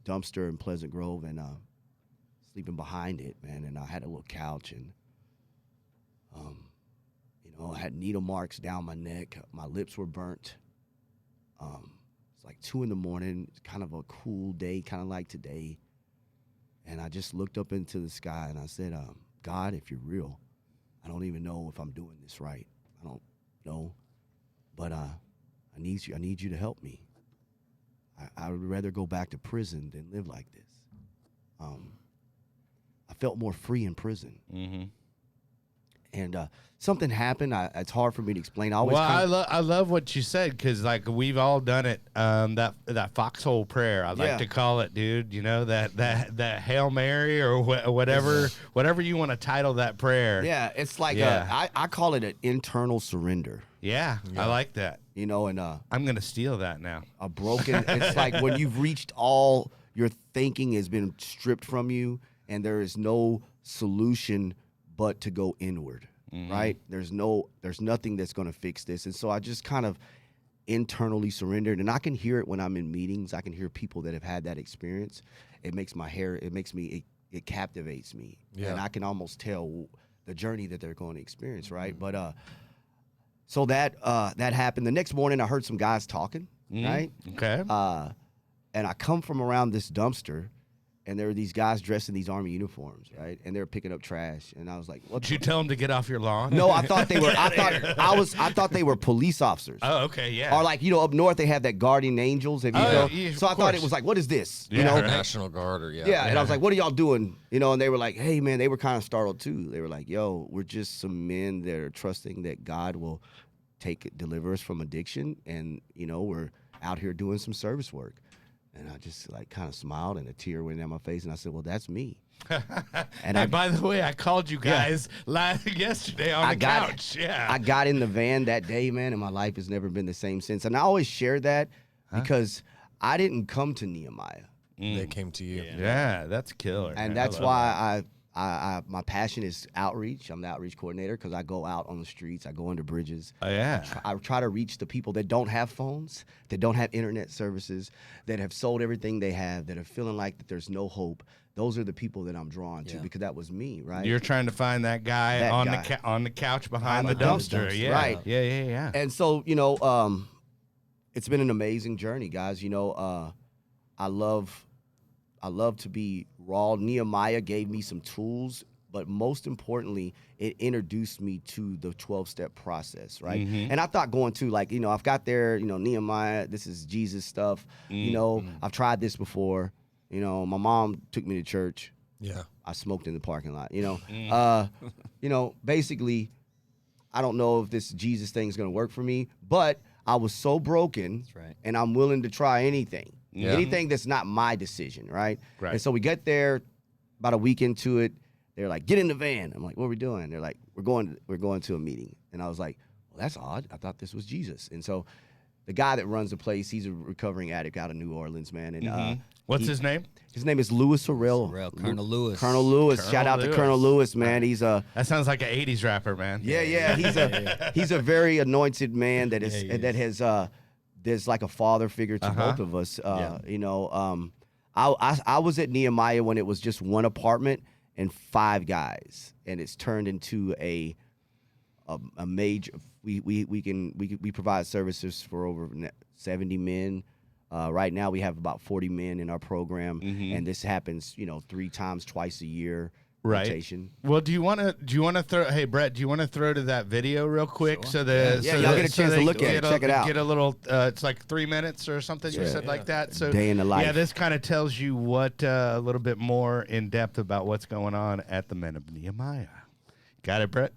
[SPEAKER 3] dumpster in Pleasant Grove and sleeping behind it, man. And I had a little couch and, I had needle marks down my neck. My lips were burnt. It's like 2 a.m, kind of a cool day, kind of like today. And I just looked up into the sky and I said, God, if you're real, I don't even know if I'm doing this right. I don't know. But I need you to help me. I would rather go back to prison than live like this. I felt more free in prison. And something happened. It's hard for me to explain. I
[SPEAKER 1] love what you said, because like we've all done it. That foxhole prayer, I like to call it, dude. That Hail Mary or whatever you want to title that prayer.
[SPEAKER 3] Yeah, it's like I call it an internal surrender.
[SPEAKER 1] Yeah, I like that.
[SPEAKER 3] And
[SPEAKER 1] I'm gonna steal that now.
[SPEAKER 3] A broken. It's like when you've reached all your thinking has been stripped from you, and there is no solution but to go inward, right? There's nothing that's going to fix this. And so I just kind of internally surrendered, and I can hear it when I'm in meetings. I can hear people that have had that experience. It captivates me.
[SPEAKER 2] Yeah.
[SPEAKER 3] And I can almost tell the journey that they're going to experience, right? But so that happened. The next morning I heard some guys talking, right?
[SPEAKER 1] Okay.
[SPEAKER 3] And I come from around this dumpster, and there were these guys dressed in these Army uniforms, right? And they were picking up trash, and I was like, "What?"
[SPEAKER 1] Did you tell them to get off your lawn?
[SPEAKER 3] No, I thought they were. I thought they were police officers.
[SPEAKER 1] Oh, okay, yeah.
[SPEAKER 3] Or like up north they have that guardian angels. Have you know?
[SPEAKER 1] Yeah,
[SPEAKER 3] so I thought it was like, what is this?
[SPEAKER 1] Yeah, right.
[SPEAKER 2] National Guard or
[SPEAKER 3] Yeah, and I was like, what are y'all doing? And they were like, hey man, they were kind of startled too. They were like, yo, we're just some men that are trusting that God will deliver us from addiction, and we're out here doing some service work. And I just like kind of smiled, and a tear went down my face, and I said, well, that's me.
[SPEAKER 1] And by the way, I called you guys yesterday on the couch. Yeah.
[SPEAKER 3] I got in the van that day, man, and my life has never been the same since. And I always share that because I didn't come to Nehemiah.
[SPEAKER 2] They came to you.
[SPEAKER 1] Yeah, that's killer.
[SPEAKER 3] And that's why my passion is outreach. I'm the outreach coordinator because I go out on the streets. I go under bridges.
[SPEAKER 1] Oh, yeah.
[SPEAKER 3] I try to reach the people that don't have phones, that don't have internet services, that have sold everything they have, that are feeling like that there's no hope. Those are the people that I'm drawn to because that was me, right?
[SPEAKER 1] You're trying to find that guy on the couch behind the dumpster. Yeah.
[SPEAKER 3] Right.
[SPEAKER 1] Yeah.
[SPEAKER 3] And so, it's been an amazing journey, guys. I love to be raw. Nehemiah gave me some tools, but most importantly, it introduced me to the 12-step process, right? And I thought going to, I've got there, Nehemiah, this is Jesus stuff. I've tried this before. My mom took me to church.
[SPEAKER 2] Yeah.
[SPEAKER 3] I smoked in the parking lot. Basically, I don't know if this Jesus thing is going to work for me, but I was so broken,
[SPEAKER 4] That's right.
[SPEAKER 3] and I'm willing to try anything.
[SPEAKER 2] Yeah.
[SPEAKER 3] Anything that's not my decision, right?
[SPEAKER 1] Right.
[SPEAKER 3] And so we get there, about a week into it, they're like, get in the van. I'm like, what are we doing? They're like, we're going to a meeting. And I was like, well, that's odd. I thought this was Jesus. And so the guy that runs the place, he's a recovering addict out of New Orleans, man. And
[SPEAKER 1] What's his name?
[SPEAKER 3] His name is Louis Sorrell.
[SPEAKER 4] Colonel Lewis.
[SPEAKER 3] Colonel Lewis. Shout out to Colonel Lewis, man. He's a
[SPEAKER 1] That sounds like an 80s rapper, man.
[SPEAKER 3] He's a very anointed man that has there's like a father figure to both of us. I was at Nehemiah when it was just one apartment and 5 guys, and it's turned into a major. We provide services for over 70 men. Right now we have about 40 men in our program, and this happens 3 times twice a year.
[SPEAKER 1] Right.
[SPEAKER 3] Rotation.
[SPEAKER 1] Well, do you want to throw? Hey, Brett, do you want to throw to that video real quick
[SPEAKER 4] Sure.
[SPEAKER 1] so
[SPEAKER 3] y'all get a chance to look at it. Check it out.
[SPEAKER 1] Get a little. It's like 3 minutes or something. You said like that. So
[SPEAKER 3] Day in the life.
[SPEAKER 1] Yeah, this kind of tells you what a little bit more in depth about what's going on at the Men of Nehemiah. Got it, Brett?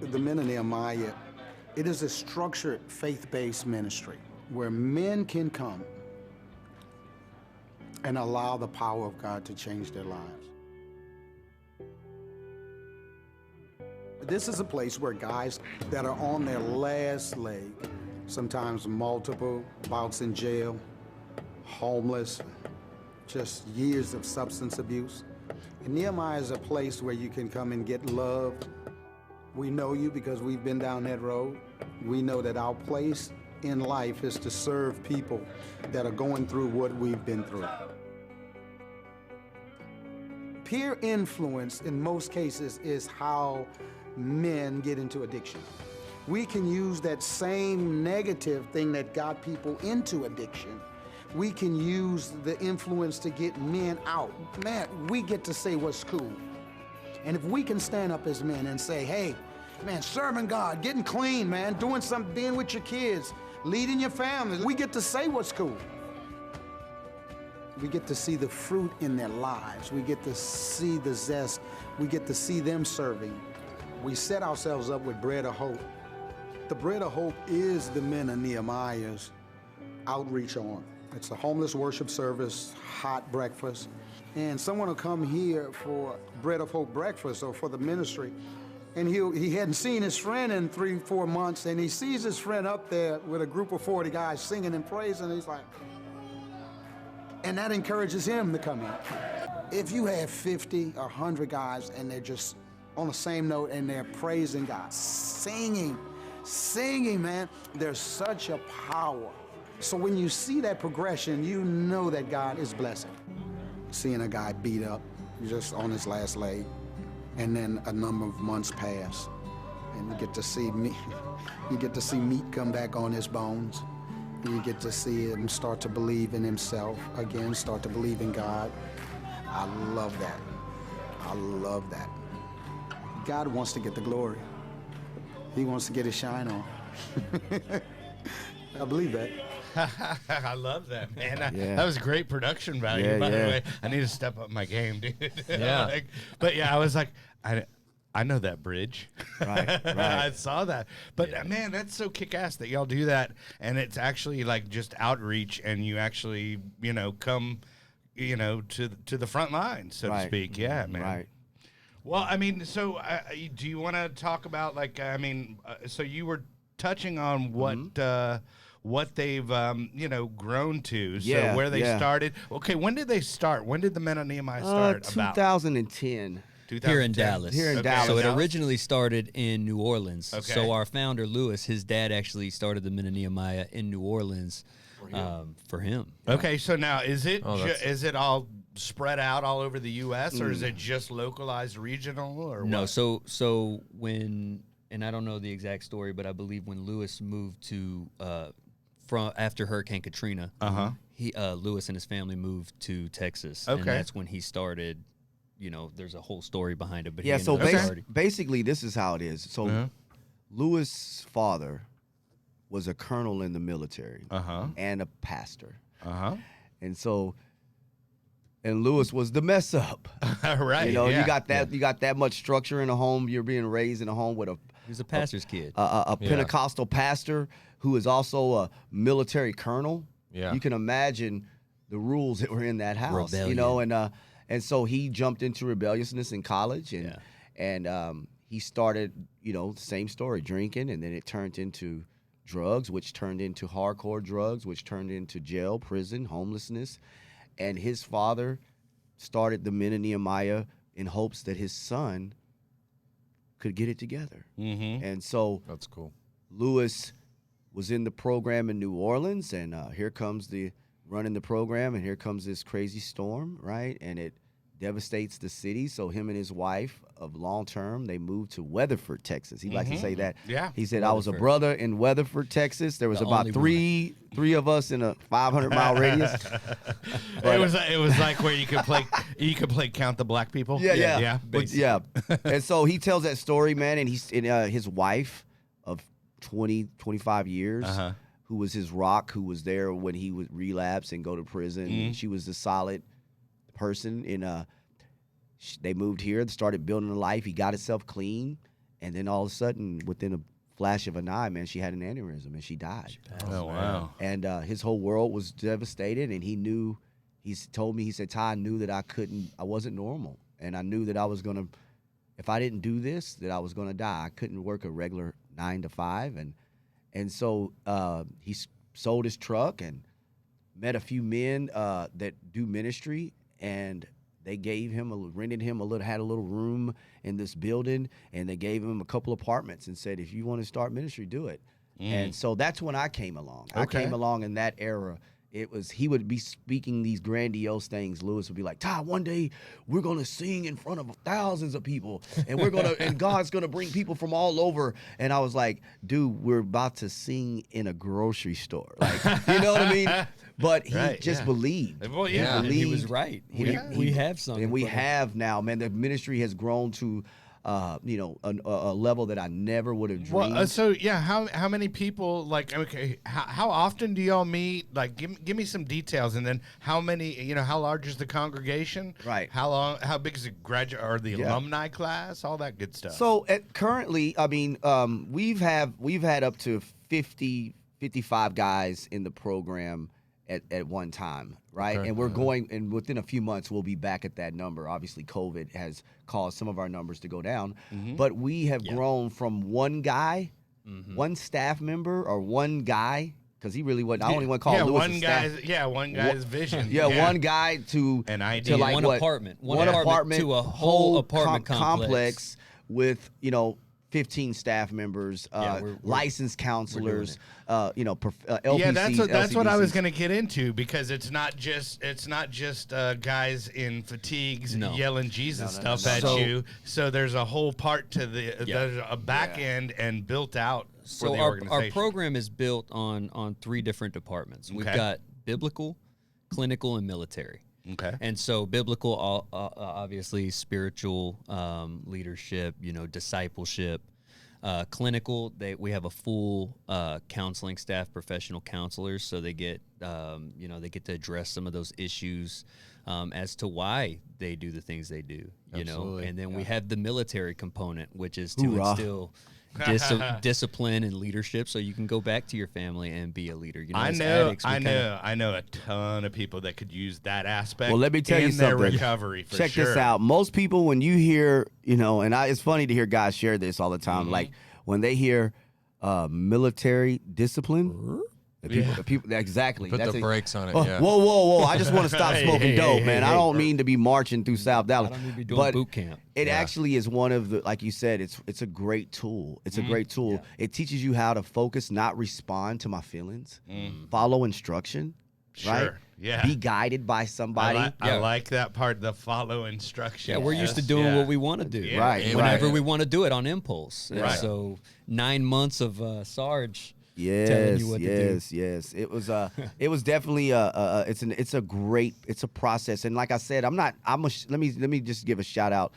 [SPEAKER 5] The Men of Nehemiah, it is a structured faith-based ministry where men can come and allow the power of God to change their lives. This is a place where guys that are on their last leg, sometimes multiple bouts in jail, homeless, just years of substance abuse. And Nehemiah is a place where you can come and get love. We know you because we've been down that road. We know that our place in life is to serve people that are going through what we've been through. Peer influence, in most cases, is how men get into addiction. We can use that same negative thing that got people into addiction. We can use the influence to get men out. Man, we get to say what's cool. And if we can stand up as men and say, hey, man, serving God, getting clean, man, doing something, being with your kids, leading your family, we get to say what's cool. We get to see the fruit in their lives. We get to see the zest. We get to see them serving. We set ourselves up with Bread of Hope. The Bread of Hope is the Men of Nehemiah's outreach arm. It's a homeless worship service, hot breakfast. And someone will come here for Bread of Hope breakfast or for the ministry, and he hadn't seen his friend in 3-4 months, and he sees his friend up there with a group of 40 guys singing and praising, and he's like, and that encourages him to come in. If you have 50 or 100 guys and they're just on the same note and they're praising God, singing, man, there's such a power. So when you see that progression, you know that God is blessing. Seeing a guy beat up, just on his last leg, and then a number of months pass, and you get to see meat come back on his bones. You get to see him start to believe in himself again, start to believe in God. I love that. I love that. God wants to get the glory. He wants to get his shine on. I believe that.
[SPEAKER 1] I love that, man. That was great production value, by the way. I need to step up my game, dude.
[SPEAKER 2] Yeah.
[SPEAKER 1] But yeah, I was like, I know that bridge.
[SPEAKER 3] Right.
[SPEAKER 1] I saw that. But man, that's so kick-ass that y'all do that, and it's actually like just outreach, and you actually, come, to the front line, so to speak. Yeah, man.
[SPEAKER 3] Right.
[SPEAKER 1] Well, I mean, so do you want to talk about so you were touching on what they've grown to, so where they started. Okay, when did they start? When did the Men of Nehemiah start?
[SPEAKER 3] 2010.
[SPEAKER 4] Here in Dallas. So it
[SPEAKER 1] Dallas.
[SPEAKER 4] originally started in New Orleans.
[SPEAKER 1] Okay.
[SPEAKER 4] So our founder, Lewis, his dad actually started the Men of Nehemiah in New Orleans for him.
[SPEAKER 1] Okay, so now is it all spread out all over the U.S. or is it just localized, regional, or
[SPEAKER 4] No,
[SPEAKER 1] what?
[SPEAKER 4] so when, and I don't know the exact story, but I believe when Lewis moved to from after Hurricane Katrina, Lewis and his family moved to Texas, and that's when he started. There's a whole story behind it, but
[SPEAKER 3] so
[SPEAKER 4] started.
[SPEAKER 3] basically, this is how it is. So, Lewis' father was a colonel in the military and a pastor, and so, and Lewis was the mess up.
[SPEAKER 1] Right.
[SPEAKER 3] You got that. You got that much structure in a home. You're being raised in a home with
[SPEAKER 4] He was a pastor's kid,
[SPEAKER 3] a Pentecostal pastor who is also a military colonel.
[SPEAKER 2] Yeah.
[SPEAKER 3] You can imagine the rules that were in that house.
[SPEAKER 4] Rebellion.
[SPEAKER 3] And so he jumped into rebelliousness in college, and he started, the same story, drinking, and then it turned into drugs, which turned into hardcore drugs, which turned into jail, prison, homelessness. And his father started the Men of Nehemiah in hopes that his son could get it together. And so
[SPEAKER 2] That's cool.
[SPEAKER 3] Lewis was in the program in New Orleans, and here comes the running the program, and here comes this crazy storm, right? And it devastates the city. So him and his wife of long term, they moved to Weatherford, Texas. He likes to say that.
[SPEAKER 1] Yeah.
[SPEAKER 3] He said, I was a brother in Weatherford, Texas. There was
[SPEAKER 4] The
[SPEAKER 3] about
[SPEAKER 4] only
[SPEAKER 3] three of us in a 500-mile radius.
[SPEAKER 1] It was like where you could play Count the Black People.
[SPEAKER 3] Yeah.
[SPEAKER 1] basically.
[SPEAKER 3] Yeah. And so he tells that story, man, and his wife of 20, 25 years, who was his rock, who was there when he would relapse and go to prison. And she was a solid person. They moved here, started building a life. He got himself clean, and then all of a sudden, within a flash of an eye, man, she had an aneurysm and she died.
[SPEAKER 1] Oh, wow.
[SPEAKER 3] And his whole world was devastated, and he knew. Told me, he said, Ty, I knew that I wasn't normal, and I knew that I was gonna, if I didn't do this, that I was gonna die. I couldn't work a regular 9 to 5, and so he sold his truck and met a few men that do ministry, and they rented him had a little room in this building, and they gave him a couple apartments and said, if you want to start ministry, do it. And so that's when I came along. I came along in that era. He would be speaking these grandiose things. Lewis would be like, Ty, one day we're going to sing in front of thousands of people, and and God's going to bring people from all over. And I was like, dude, we're about to sing in a grocery store. Like, you know what I mean? But he believed.
[SPEAKER 1] Well, yeah.
[SPEAKER 4] He was right. We have something.
[SPEAKER 3] And we have now, man, the ministry has grown to a level that I never would have dreamed.
[SPEAKER 1] Well, how many people, like, okay, how often do y'all meet? Like, give me some details, and then how many, how large is the congregation?
[SPEAKER 3] Right.
[SPEAKER 1] How big is the graduate or the alumni class? All that good stuff.
[SPEAKER 3] So currently, I mean, we've had up to 50, 55 guys in the program at one time, right?
[SPEAKER 2] Okay.
[SPEAKER 3] And we're going, and within a few months, we'll be back at that number. Obviously, COVID has caused some of our numbers to go down, but we have grown from one guy, one staff member, or one guy, because he really wasn't. I only want to call Lewis a staff.
[SPEAKER 1] One guy's vision.
[SPEAKER 3] One guy to
[SPEAKER 1] an idea,
[SPEAKER 3] to like
[SPEAKER 4] one
[SPEAKER 3] what,
[SPEAKER 4] apartment to a
[SPEAKER 3] whole
[SPEAKER 4] apartment complex
[SPEAKER 3] with 15 staff members, licensed counselors, LPCs.
[SPEAKER 1] That's what I was going to get into, because it's not just guys in fatigues yelling Jesus stuff at you. So there's a whole part to there's a back end and built out for the organization.
[SPEAKER 4] Our program is built on 3 different departments. We've got biblical, clinical, and military.
[SPEAKER 1] Okay.
[SPEAKER 4] And so biblical, obviously spiritual leadership, discipleship. Clinical, we have a full counseling staff, professional counselors, so they get they get to address some of those issues as to why they do the things they do.
[SPEAKER 2] Absolutely.
[SPEAKER 4] And then we have the military component, which is to instill discipline and leadership, so you can go back to your family and be a leader.
[SPEAKER 1] I know a ton of people that could use that aspect.
[SPEAKER 3] Well, let me tell you
[SPEAKER 1] their
[SPEAKER 3] something.
[SPEAKER 1] recovery.
[SPEAKER 3] Check this out. Most people, when you hear, it's funny to hear guys share this all the time. Like when they hear military discipline. The people, exactly.
[SPEAKER 2] Put the brakes on it.
[SPEAKER 3] Whoa! I just want to stop smoking dope, man. I don't mean to be marching through South Dallas.
[SPEAKER 4] I don't need to be doing boot camp.
[SPEAKER 3] It actually is one of the, like you said, it's a great tool. It's a great tool. Yeah. It teaches you how to focus, not respond to my feelings, follow instruction, right?
[SPEAKER 1] Yeah.
[SPEAKER 3] Be guided by somebody.
[SPEAKER 1] I like that part, the follow instruction.
[SPEAKER 4] Yeah, we're used to doing what we want to do.
[SPEAKER 1] Yeah.
[SPEAKER 3] Right.
[SPEAKER 4] Whenever we want to do it on impulse.
[SPEAKER 1] Right.
[SPEAKER 4] So 9 months of Sarge.
[SPEAKER 3] Yes.
[SPEAKER 4] It
[SPEAKER 3] was definitely it's a process. And like I said, let me just give a shout out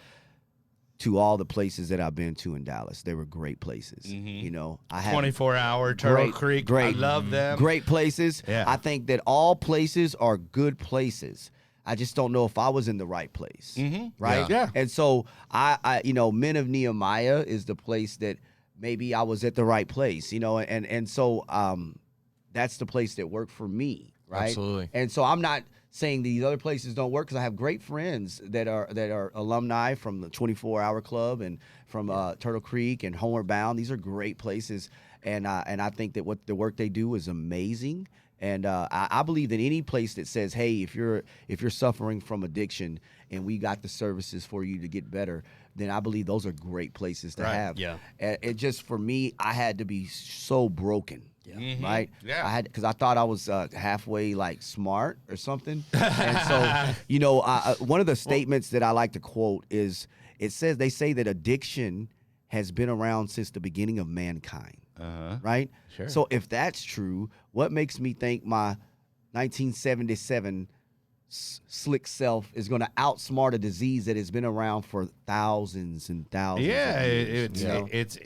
[SPEAKER 3] to all the places that I've been to in Dallas. They were great places. I had
[SPEAKER 1] 24-hour Turtle Creek.
[SPEAKER 3] Great.
[SPEAKER 1] I love them.
[SPEAKER 3] Great places.
[SPEAKER 1] Yeah.
[SPEAKER 3] I think that all places are good places. I just don't know if I was in the right place. Right?
[SPEAKER 1] Yeah.
[SPEAKER 3] And so I Men of Nehemiah is the place that maybe I was at the right place, and so that's the place that worked for me, right?
[SPEAKER 2] Absolutely.
[SPEAKER 3] And so I'm not saying these other places don't work, because I have great friends that are alumni from the 24-hour club and from Turtle Creek and Homeward Bound. These are great places, and I think that what the work they do is amazing. And I believe that any place that says, hey, if you're suffering from addiction and we got the services for you to get better, then I believe those are great places to have.
[SPEAKER 4] Yeah.
[SPEAKER 3] It just, for me, I had to be so broken. Right?
[SPEAKER 1] Yeah.
[SPEAKER 3] I had because I thought I was halfway like smart or something. And so, you know, one of the statements that I like to quote is they say that addiction has been around since the beginning of mankind. Right?
[SPEAKER 1] Sure.
[SPEAKER 3] So if that's true, what makes me think my 1977 slick self is going to outsmart a disease that has been around for thousands and thousands of years?
[SPEAKER 1] It's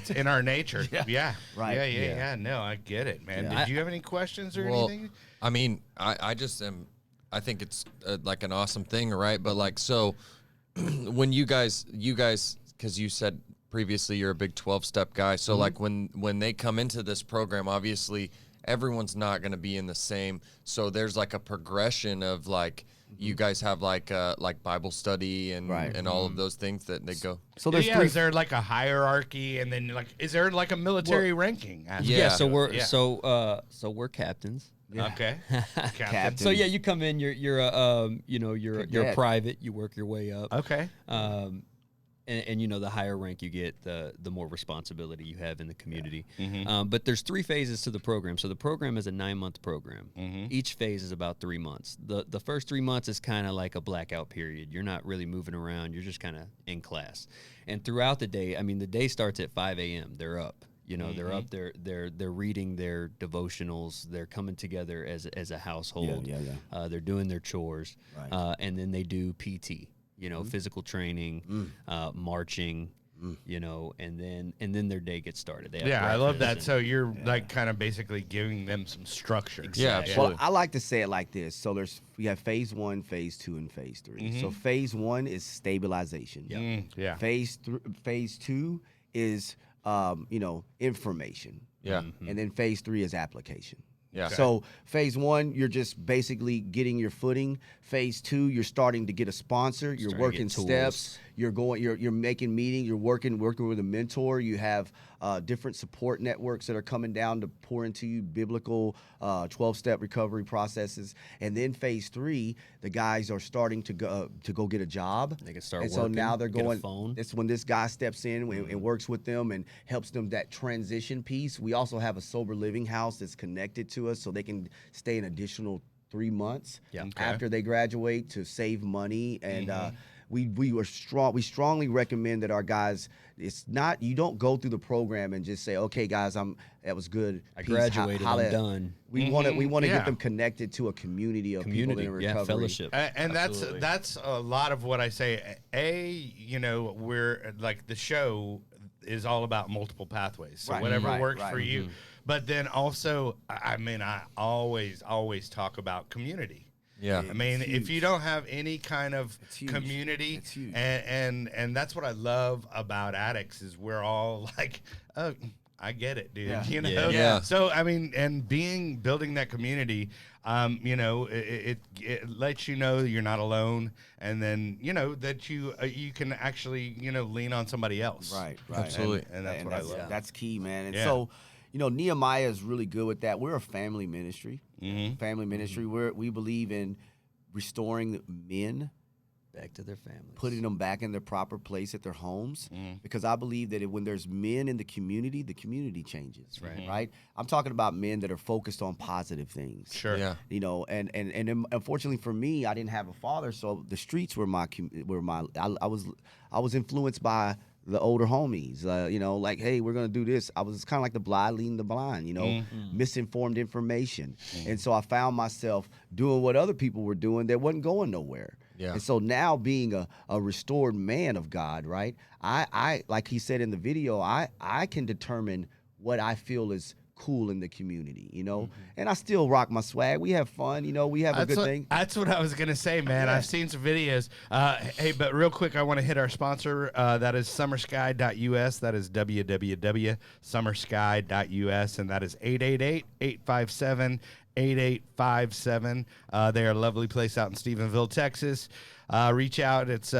[SPEAKER 1] in our nature. Yeah.
[SPEAKER 3] Right.
[SPEAKER 1] Yeah. No, I get it, man.
[SPEAKER 3] Yeah.
[SPEAKER 1] Did you have any questions or
[SPEAKER 2] Well,
[SPEAKER 1] anything?
[SPEAKER 2] I mean, I just am. I think it's like an awesome thing, right? But like, so when you guys, because you said previously you're a big 12-step guy. So like when they come into this program, obviously everyone's not going to be in the same. So there's like a progression of like you guys have like Bible study and all of those things that they go.
[SPEAKER 3] So there's
[SPEAKER 1] Is there like a hierarchy, and then like is there like a military ranking?
[SPEAKER 2] Yeah.
[SPEAKER 4] So we're captains.
[SPEAKER 1] Okay.
[SPEAKER 3] Captain.
[SPEAKER 4] So yeah, you come in, you're a you're a
[SPEAKER 3] Cadet.
[SPEAKER 4] private, you work your way up.
[SPEAKER 1] Okay.
[SPEAKER 4] And you know, the higher rank you get, the more responsibility you have in the community. But there's 3 phases to the program. So the program is a 9-month program. Each phase is about 3 months. The first 3 months is kind of like a blackout period. You're not really moving around. You're just kind of in class. And throughout the day, I mean, the day starts at 5 a.m. They're up. You know, they're up. They're reading their devotionals. They're coming together as a household. They're doing their chores, and then they do PT. You know, physical training, marching, you know, and then their day gets started. They have
[SPEAKER 1] I love that.
[SPEAKER 4] breakfast
[SPEAKER 1] So you're like kind of basically giving them some structure.
[SPEAKER 2] Yeah, absolutely.
[SPEAKER 3] Well, I like to say it like this. So we have phase 1, phase 2, and phase 3. So phase 1 is stabilization.
[SPEAKER 1] Yeah.
[SPEAKER 3] Phase 2 is information.
[SPEAKER 2] Yeah.
[SPEAKER 3] And then phase 3 is application.
[SPEAKER 2] Yeah.
[SPEAKER 3] So phase 1, you're just basically getting your footing. Phase 2, you're starting to get a sponsor. You're
[SPEAKER 4] Starting to
[SPEAKER 3] working
[SPEAKER 4] get tools.
[SPEAKER 3] steps. You're making meetings. You're working with a mentor. You have different support networks that are coming down to pour into you biblical 12-step recovery processes. And then phase 3, the guys are starting to go get a job.
[SPEAKER 4] They can start
[SPEAKER 3] And so
[SPEAKER 4] working,
[SPEAKER 3] now they're
[SPEAKER 4] get a
[SPEAKER 3] going.
[SPEAKER 4] phone.
[SPEAKER 3] It's when this guy steps in and works with them and helps them that transition piece. We also have a sober living house that's connected to us, so they can stay an additional 3 months after they graduate to save money. And we strongly recommend that our guys. It's not, you don't go through the program and just say, okay, guys, that was good.
[SPEAKER 4] I
[SPEAKER 3] Peace,
[SPEAKER 4] graduated.
[SPEAKER 3] holla
[SPEAKER 4] I'm
[SPEAKER 3] at-"
[SPEAKER 4] We
[SPEAKER 3] We want to
[SPEAKER 1] Yeah.
[SPEAKER 3] get them connected to a community of people in recovery.
[SPEAKER 4] fellowship.
[SPEAKER 1] And
[SPEAKER 2] Absolutely.
[SPEAKER 1] that's a lot of what I say. We're like the show is all about multiple pathways. So whatever works for you. But then also, I mean, I always talk about community.
[SPEAKER 2] Yeah.
[SPEAKER 1] I mean,
[SPEAKER 3] It's
[SPEAKER 1] if
[SPEAKER 3] huge.
[SPEAKER 1] you don't have any kind of
[SPEAKER 3] huge.
[SPEAKER 1] community,
[SPEAKER 3] It's huge.
[SPEAKER 1] and that's what I love about addicts is we're all like, oh, I get it, dude.
[SPEAKER 3] Yeah.
[SPEAKER 1] You know.
[SPEAKER 2] Yeah.
[SPEAKER 1] So I mean, and building that community, it lets you know that you're not alone, and then that you can actually lean on somebody else.
[SPEAKER 3] Right.
[SPEAKER 2] Absolutely.
[SPEAKER 1] And that's what I love.
[SPEAKER 3] That's key, man. And
[SPEAKER 1] Yeah.
[SPEAKER 3] so, Nehemiah is really good with that. We're a family ministry. Family ministry. We believe in restoring men,
[SPEAKER 4] Back to their families.
[SPEAKER 3] putting them back in their proper place at their homes. Because I believe that when there's men in the community changes. Right. I'm talking about men that are focused on positive things.
[SPEAKER 1] Sure.
[SPEAKER 2] Yeah.
[SPEAKER 3] And unfortunately for me, I didn't have a father, so the streets were I was influenced by the older homies, like, hey, we're gonna do this. I was kind of like the blind leading the blind, misinformed information, and so I found myself doing what other people were doing that wasn't going nowhere.
[SPEAKER 2] Yeah.
[SPEAKER 3] And so now being a restored man of God, right? I like he said in the video, I can determine what I feel is cool in the community, and I still rock my swag. We have fun, we have a good thing.
[SPEAKER 1] That's what I was gonna say, man.
[SPEAKER 3] Yeah.
[SPEAKER 1] I've seen some videos. Hey, but real quick, I want to hit our sponsor. That is summersky.us. That is www.summersky.us, and that is 888-857-8857. They are a lovely place out in Stephenville, Texas. Reach out. It's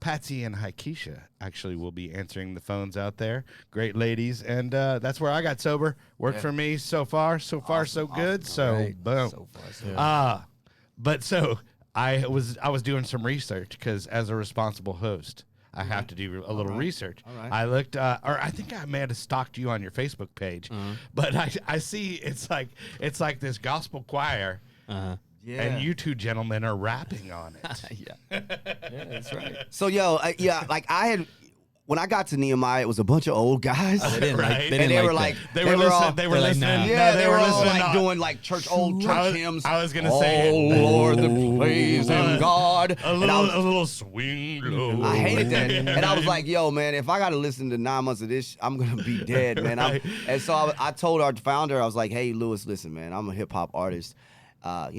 [SPEAKER 1] Patsy and Haikisha actually will be answering the phones out there. Great ladies. And that's where I got sober. Worked for me so far. So far, so good. So,
[SPEAKER 4] Right.
[SPEAKER 1] boom.
[SPEAKER 4] So far, so
[SPEAKER 1] But so I was doing some research because as a responsible host, I have to do a little research.
[SPEAKER 3] All right.
[SPEAKER 1] I looked, or I think I may have stalked you on your Facebook page, but I see it's like this gospel choir,
[SPEAKER 4] Uh-huh.
[SPEAKER 3] Yeah.
[SPEAKER 1] and you two gentlemen are rapping on it.
[SPEAKER 4] Yeah, that's right.
[SPEAKER 3] So like when I got to Nehemiah, it was a bunch of old guys.
[SPEAKER 4] They didn't
[SPEAKER 1] Right.
[SPEAKER 4] like,
[SPEAKER 3] And they were like,
[SPEAKER 1] They were listening. They were
[SPEAKER 4] they're like,
[SPEAKER 1] listening.
[SPEAKER 4] nah.
[SPEAKER 3] yeah,
[SPEAKER 1] No,
[SPEAKER 3] they were all
[SPEAKER 1] listening
[SPEAKER 3] like
[SPEAKER 1] to-
[SPEAKER 3] doing like old church hymns.
[SPEAKER 1] I was gonna say
[SPEAKER 3] Oh
[SPEAKER 1] it.
[SPEAKER 3] Lord, the praise in God.
[SPEAKER 1] A
[SPEAKER 3] And I was-
[SPEAKER 1] little swing low.
[SPEAKER 3] I hated that. And I was like, yo, man, if I got to listen to 9 months of this, I'm going to be dead, man.
[SPEAKER 1] Right.
[SPEAKER 3] And so I told our founder, I was like, hey, Lewis, listen, man, I'm a hip hop artist. I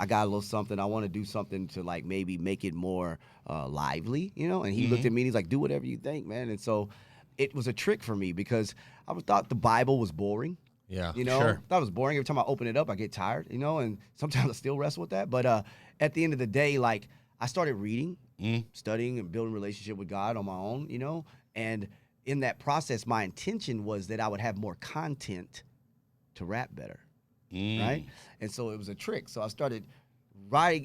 [SPEAKER 3] got a little something. I want to do something to like maybe make it more lively, And he looked at me and he's like, do whatever you think, man. And so it was a trick for me because I thought the Bible was boring.
[SPEAKER 2] Yeah.
[SPEAKER 1] Sure.
[SPEAKER 3] Thought it was boring. Every time I open it up, I get tired, and sometimes I still wrestle with that. But at the end of the day, like I started reading, studying, and building a relationship with God on my own, and in that process, my intention was that I would have more content to rap better, right? And so it was a trick. So I started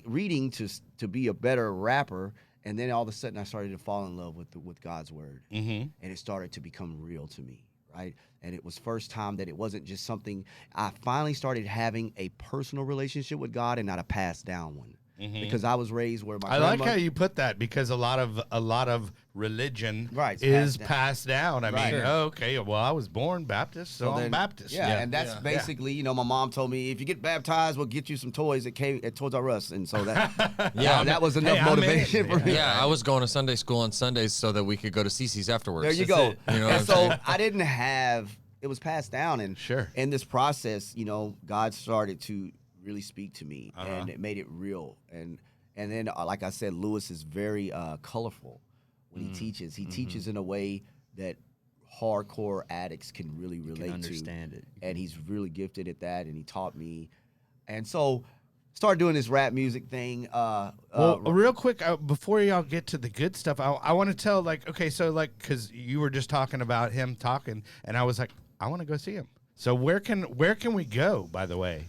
[SPEAKER 3] reading to be a better rapper, and then all of a sudden I started to fall in love with God's word, and it started to become real to me, right? And it was first time that it wasn't just something. I finally started having a personal relationship with God and not a passed down one, because I was raised where my
[SPEAKER 1] I like
[SPEAKER 3] grandma-
[SPEAKER 1] how you put that because a lot of religion
[SPEAKER 3] Right, it's
[SPEAKER 1] is
[SPEAKER 3] passed down.
[SPEAKER 1] passed down. I
[SPEAKER 3] Right.
[SPEAKER 1] mean, okay, well, I was born Baptist, so I'm
[SPEAKER 3] then-
[SPEAKER 1] Baptist.
[SPEAKER 3] Yeah, and that's
[SPEAKER 2] Yeah.
[SPEAKER 3] basically, my mom told me, if you get baptized, we'll get you some toys at Toys R Us, and so that that was enough
[SPEAKER 1] Hey, I'm in.
[SPEAKER 3] motivation for me.
[SPEAKER 2] Yeah, I was going to Sunday school on Sundays so that we could go to CC's afterwards.
[SPEAKER 3] There you go.
[SPEAKER 2] it. You know what
[SPEAKER 3] And
[SPEAKER 2] I'm
[SPEAKER 3] so
[SPEAKER 2] saying?
[SPEAKER 3] I didn't have. It was passed down, and
[SPEAKER 1] Sure.
[SPEAKER 3] in this process, God started to really speak to me, and it made it real. And then, like I said, Lewis is very colorful when he teaches. He teaches in a way that hardcore addicts can really relate
[SPEAKER 4] understand
[SPEAKER 3] to,
[SPEAKER 4] it.
[SPEAKER 3] and he's really gifted at that. And he taught me, and so started doing this rap music thing.
[SPEAKER 1] Well, real quick, before y'all get to the good stuff, I want to tell, because you were just talking about him talking, and I was like, I want to go see him. So where can we go, by the way?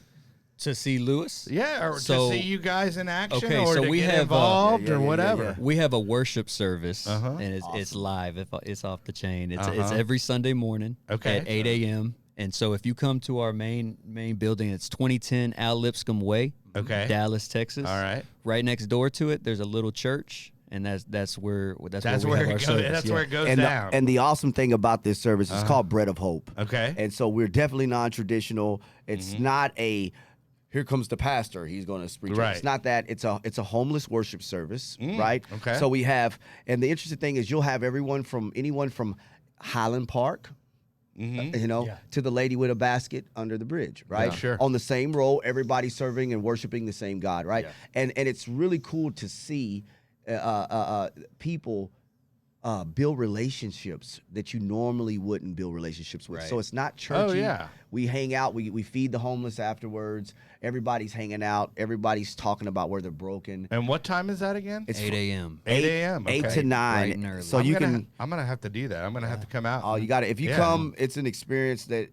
[SPEAKER 4] To see Lewis?
[SPEAKER 1] Yeah, or
[SPEAKER 4] So-
[SPEAKER 1] to see you guys in action,
[SPEAKER 4] Okay,
[SPEAKER 1] or
[SPEAKER 4] so
[SPEAKER 1] to
[SPEAKER 4] we
[SPEAKER 1] get
[SPEAKER 4] have,
[SPEAKER 1] involved,
[SPEAKER 3] yeah,
[SPEAKER 1] or
[SPEAKER 3] yeah,
[SPEAKER 1] whatever.
[SPEAKER 3] yeah.
[SPEAKER 4] We have a worship service,
[SPEAKER 1] Uh-huh.
[SPEAKER 4] and it's live. It's off the chain. It's
[SPEAKER 1] Uh-huh.
[SPEAKER 4] every Sunday morning
[SPEAKER 1] Okay.
[SPEAKER 4] at 8 a.m. And so if you come to our main building, it's 2010 Al Lipscomb Way,
[SPEAKER 1] Okay.
[SPEAKER 4] Dallas, Texas.
[SPEAKER 1] All right.
[SPEAKER 4] Right next door to it, there's a little church, and that's where we
[SPEAKER 1] That's
[SPEAKER 4] have
[SPEAKER 1] where
[SPEAKER 4] our
[SPEAKER 1] it goes.
[SPEAKER 4] service.
[SPEAKER 1] That's
[SPEAKER 4] yeah.
[SPEAKER 1] where it goes
[SPEAKER 3] and
[SPEAKER 1] down.
[SPEAKER 3] and the awesome thing about this service is called Bread of Hope.
[SPEAKER 1] Okay.
[SPEAKER 3] And so we're definitely non-traditional. It's
[SPEAKER 1] Mm-hmm.
[SPEAKER 3] not a here comes the pastor, he's going to preach.
[SPEAKER 1] Right.
[SPEAKER 3] It's not that. It's a homeless worship service, right?
[SPEAKER 1] okay.
[SPEAKER 3] So we have, and the interesting thing is you'll have anyone from Highland Park, to the lady with a basket under the bridge, right?
[SPEAKER 1] Yeah. Sure.
[SPEAKER 3] On the same row, everybody serving and worshiping the same God, right? And it's really cool to see people build relationships that you normally wouldn't build relationships with.
[SPEAKER 4] Right.
[SPEAKER 3] So it's not churchy.
[SPEAKER 1] Oh, yeah.
[SPEAKER 3] We hang out. We feed the homeless afterwards. Everybody's hanging out. Everybody's talking about where they're broken.
[SPEAKER 1] And what time is that again?
[SPEAKER 3] It's
[SPEAKER 4] 8 a.m.
[SPEAKER 1] 8 a.m.
[SPEAKER 3] 8
[SPEAKER 1] okay.
[SPEAKER 3] to 9.
[SPEAKER 4] Bright and early.
[SPEAKER 3] So
[SPEAKER 1] I'm gonna have to do that. I'm gonna have to come out.
[SPEAKER 3] Oh, you got it. If you
[SPEAKER 1] Yeah.
[SPEAKER 3] come, it's an experience that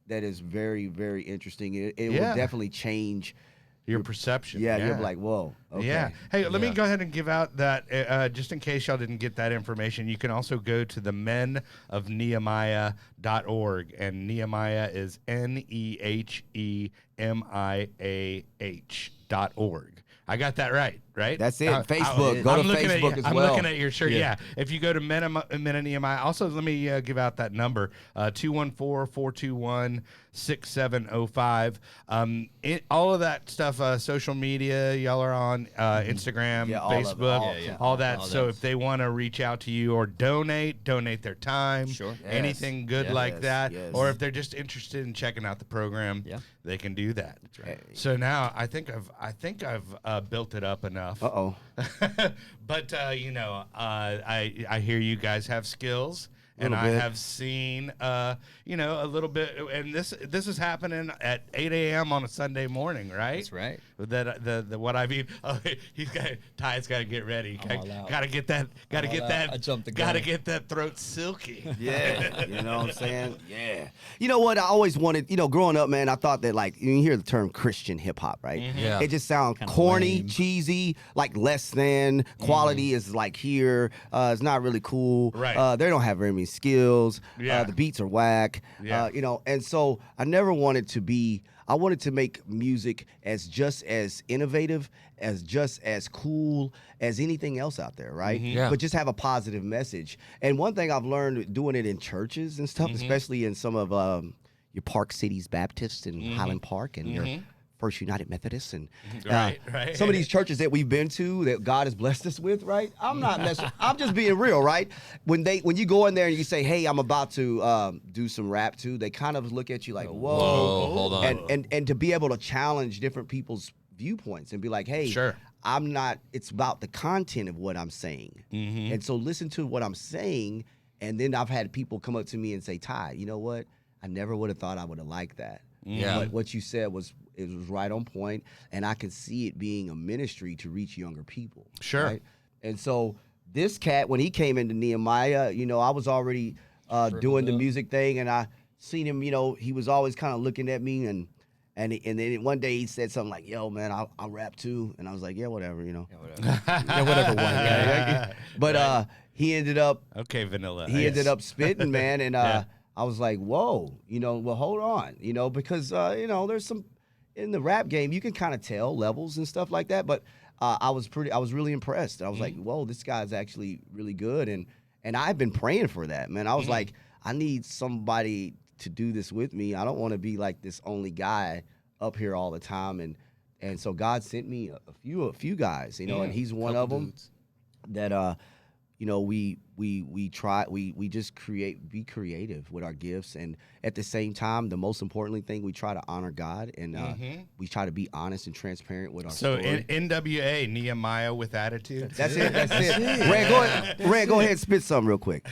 [SPEAKER 3] is very, very interesting. It
[SPEAKER 1] Yeah.
[SPEAKER 3] will definitely change.
[SPEAKER 1] Your perception.
[SPEAKER 3] Yeah, you're like, whoa. Okay.
[SPEAKER 1] Yeah. Hey, let me go ahead and give out that, just in case y'all didn't get that information, you can also go to the Men of Nehemiah.org, and Nehemiah is NEHEMIAH.org. I got that right?
[SPEAKER 3] That's it. Facebook. Go to Facebook as
[SPEAKER 1] I'm
[SPEAKER 3] well.
[SPEAKER 1] looking at your shirt. Yeah. If you go to Men of Nehemiah, also let me give out that number, 214-421-6705. All of that stuff, social media, y'all are on Instagram,
[SPEAKER 3] Yeah, all of it.
[SPEAKER 1] Facebook,
[SPEAKER 3] All-
[SPEAKER 1] all that.
[SPEAKER 4] All
[SPEAKER 1] So
[SPEAKER 4] that.
[SPEAKER 1] if they want to reach out to you or donate their time,
[SPEAKER 4] Sure.
[SPEAKER 1] anything good
[SPEAKER 4] Yeah.
[SPEAKER 1] like
[SPEAKER 3] Yes,
[SPEAKER 1] that,
[SPEAKER 3] yes.
[SPEAKER 1] or if they're just interested in checking out the program,
[SPEAKER 4] Yeah.
[SPEAKER 1] they can do that. That's
[SPEAKER 3] right.
[SPEAKER 1] So now I think I've built it up enough.
[SPEAKER 3] Uh-oh.
[SPEAKER 1] But I hear you guys have skills, and I
[SPEAKER 3] bit.
[SPEAKER 1] have seen, you know, a little bit. And this is happening at 8 a.m. on a Sunday morning, right?
[SPEAKER 4] That's right.
[SPEAKER 1] That the what I mean. Oh, Ty's got to get ready.
[SPEAKER 4] I'm all out.
[SPEAKER 1] Got to get that. Got to
[SPEAKER 4] I'm
[SPEAKER 1] get
[SPEAKER 4] all
[SPEAKER 1] that.
[SPEAKER 4] out. I jumped the
[SPEAKER 1] Got to
[SPEAKER 4] gun.
[SPEAKER 1] get that throat silky.
[SPEAKER 3] Yeah, you know what I'm saying? Yeah. You know what? I always wanted, you know, growing up, man, I thought that, like, you hear the term Christian hip hop, right?
[SPEAKER 2] Yeah.
[SPEAKER 3] It just sounds
[SPEAKER 4] Kinda
[SPEAKER 3] corny,
[SPEAKER 4] lame.
[SPEAKER 3] cheesy, like less than. Quality is like here. It's not really cool.
[SPEAKER 1] Right.
[SPEAKER 3] They don't have very many skills.
[SPEAKER 1] Yeah.
[SPEAKER 3] The beats are whack.
[SPEAKER 1] Yeah.
[SPEAKER 3] You know, and so I never wanted to be. I wanted to make music just as innovative, just as cool as anything else out there, right?
[SPEAKER 2] Yeah.
[SPEAKER 3] But just have a positive message. And one thing I've learned doing it in churches and stuff, especially in some of your Park Cities Baptist and Highland Park and your First United Methodist and
[SPEAKER 1] Right.
[SPEAKER 3] some of these churches that we've been to that God has blessed us with, right? I'm not messing. I'm just being real, right? When you go in there and you say, "Hey, I'm about to do some rap too," they kind of look at you like, "Whoa,
[SPEAKER 2] Whoa, hold on."
[SPEAKER 3] And to be able to challenge different people's viewpoints and be like, "Hey,
[SPEAKER 1] Sure.
[SPEAKER 3] I'm not. It's about the content of what I'm saying, and so listen to what I'm saying." And then I've had people come up to me and say, "Ty, you know what? I never would have thought I would have liked that."
[SPEAKER 2] Yeah.
[SPEAKER 3] But what you said was right on point, and I can see it being a ministry to reach younger people.
[SPEAKER 1] Sure.
[SPEAKER 3] Right? And so this cat, when he came into Nehemiah, you know, I was already doing the music thing, and I seen him. You know, he was always kind of looking at me, and then one day he said something like, "Yo, man, I'll rap too," and I was like, "Yeah, whatever," you know.
[SPEAKER 4] Yeah, whatever. One guy.
[SPEAKER 3] But he ended up
[SPEAKER 1] Okay, Vanilla.
[SPEAKER 3] he
[SPEAKER 1] Ice.
[SPEAKER 3] ended up spitting, man, and
[SPEAKER 1] Yeah.
[SPEAKER 3] I was like, whoa, you know, well, hold on, you know, because you know, there's some in the rap game you can kind of tell levels and stuff like that, but I was really impressed. I was like, whoa, this guy's actually really good, and I've been praying for that, man. I was like, I need somebody to do this with me. I don't want to be like this only guy up here all the time, and so God sent me a few guys, you know, and he's one of them that you know, we just be creative with our gifts, and at the same time, the most importantly thing, we try to honor God, and we try to be honest and transparent with our
[SPEAKER 1] So
[SPEAKER 3] story.
[SPEAKER 1] NWA, Nehemiah with attitude.
[SPEAKER 3] That's it. Red, go ahead and spit something real quick.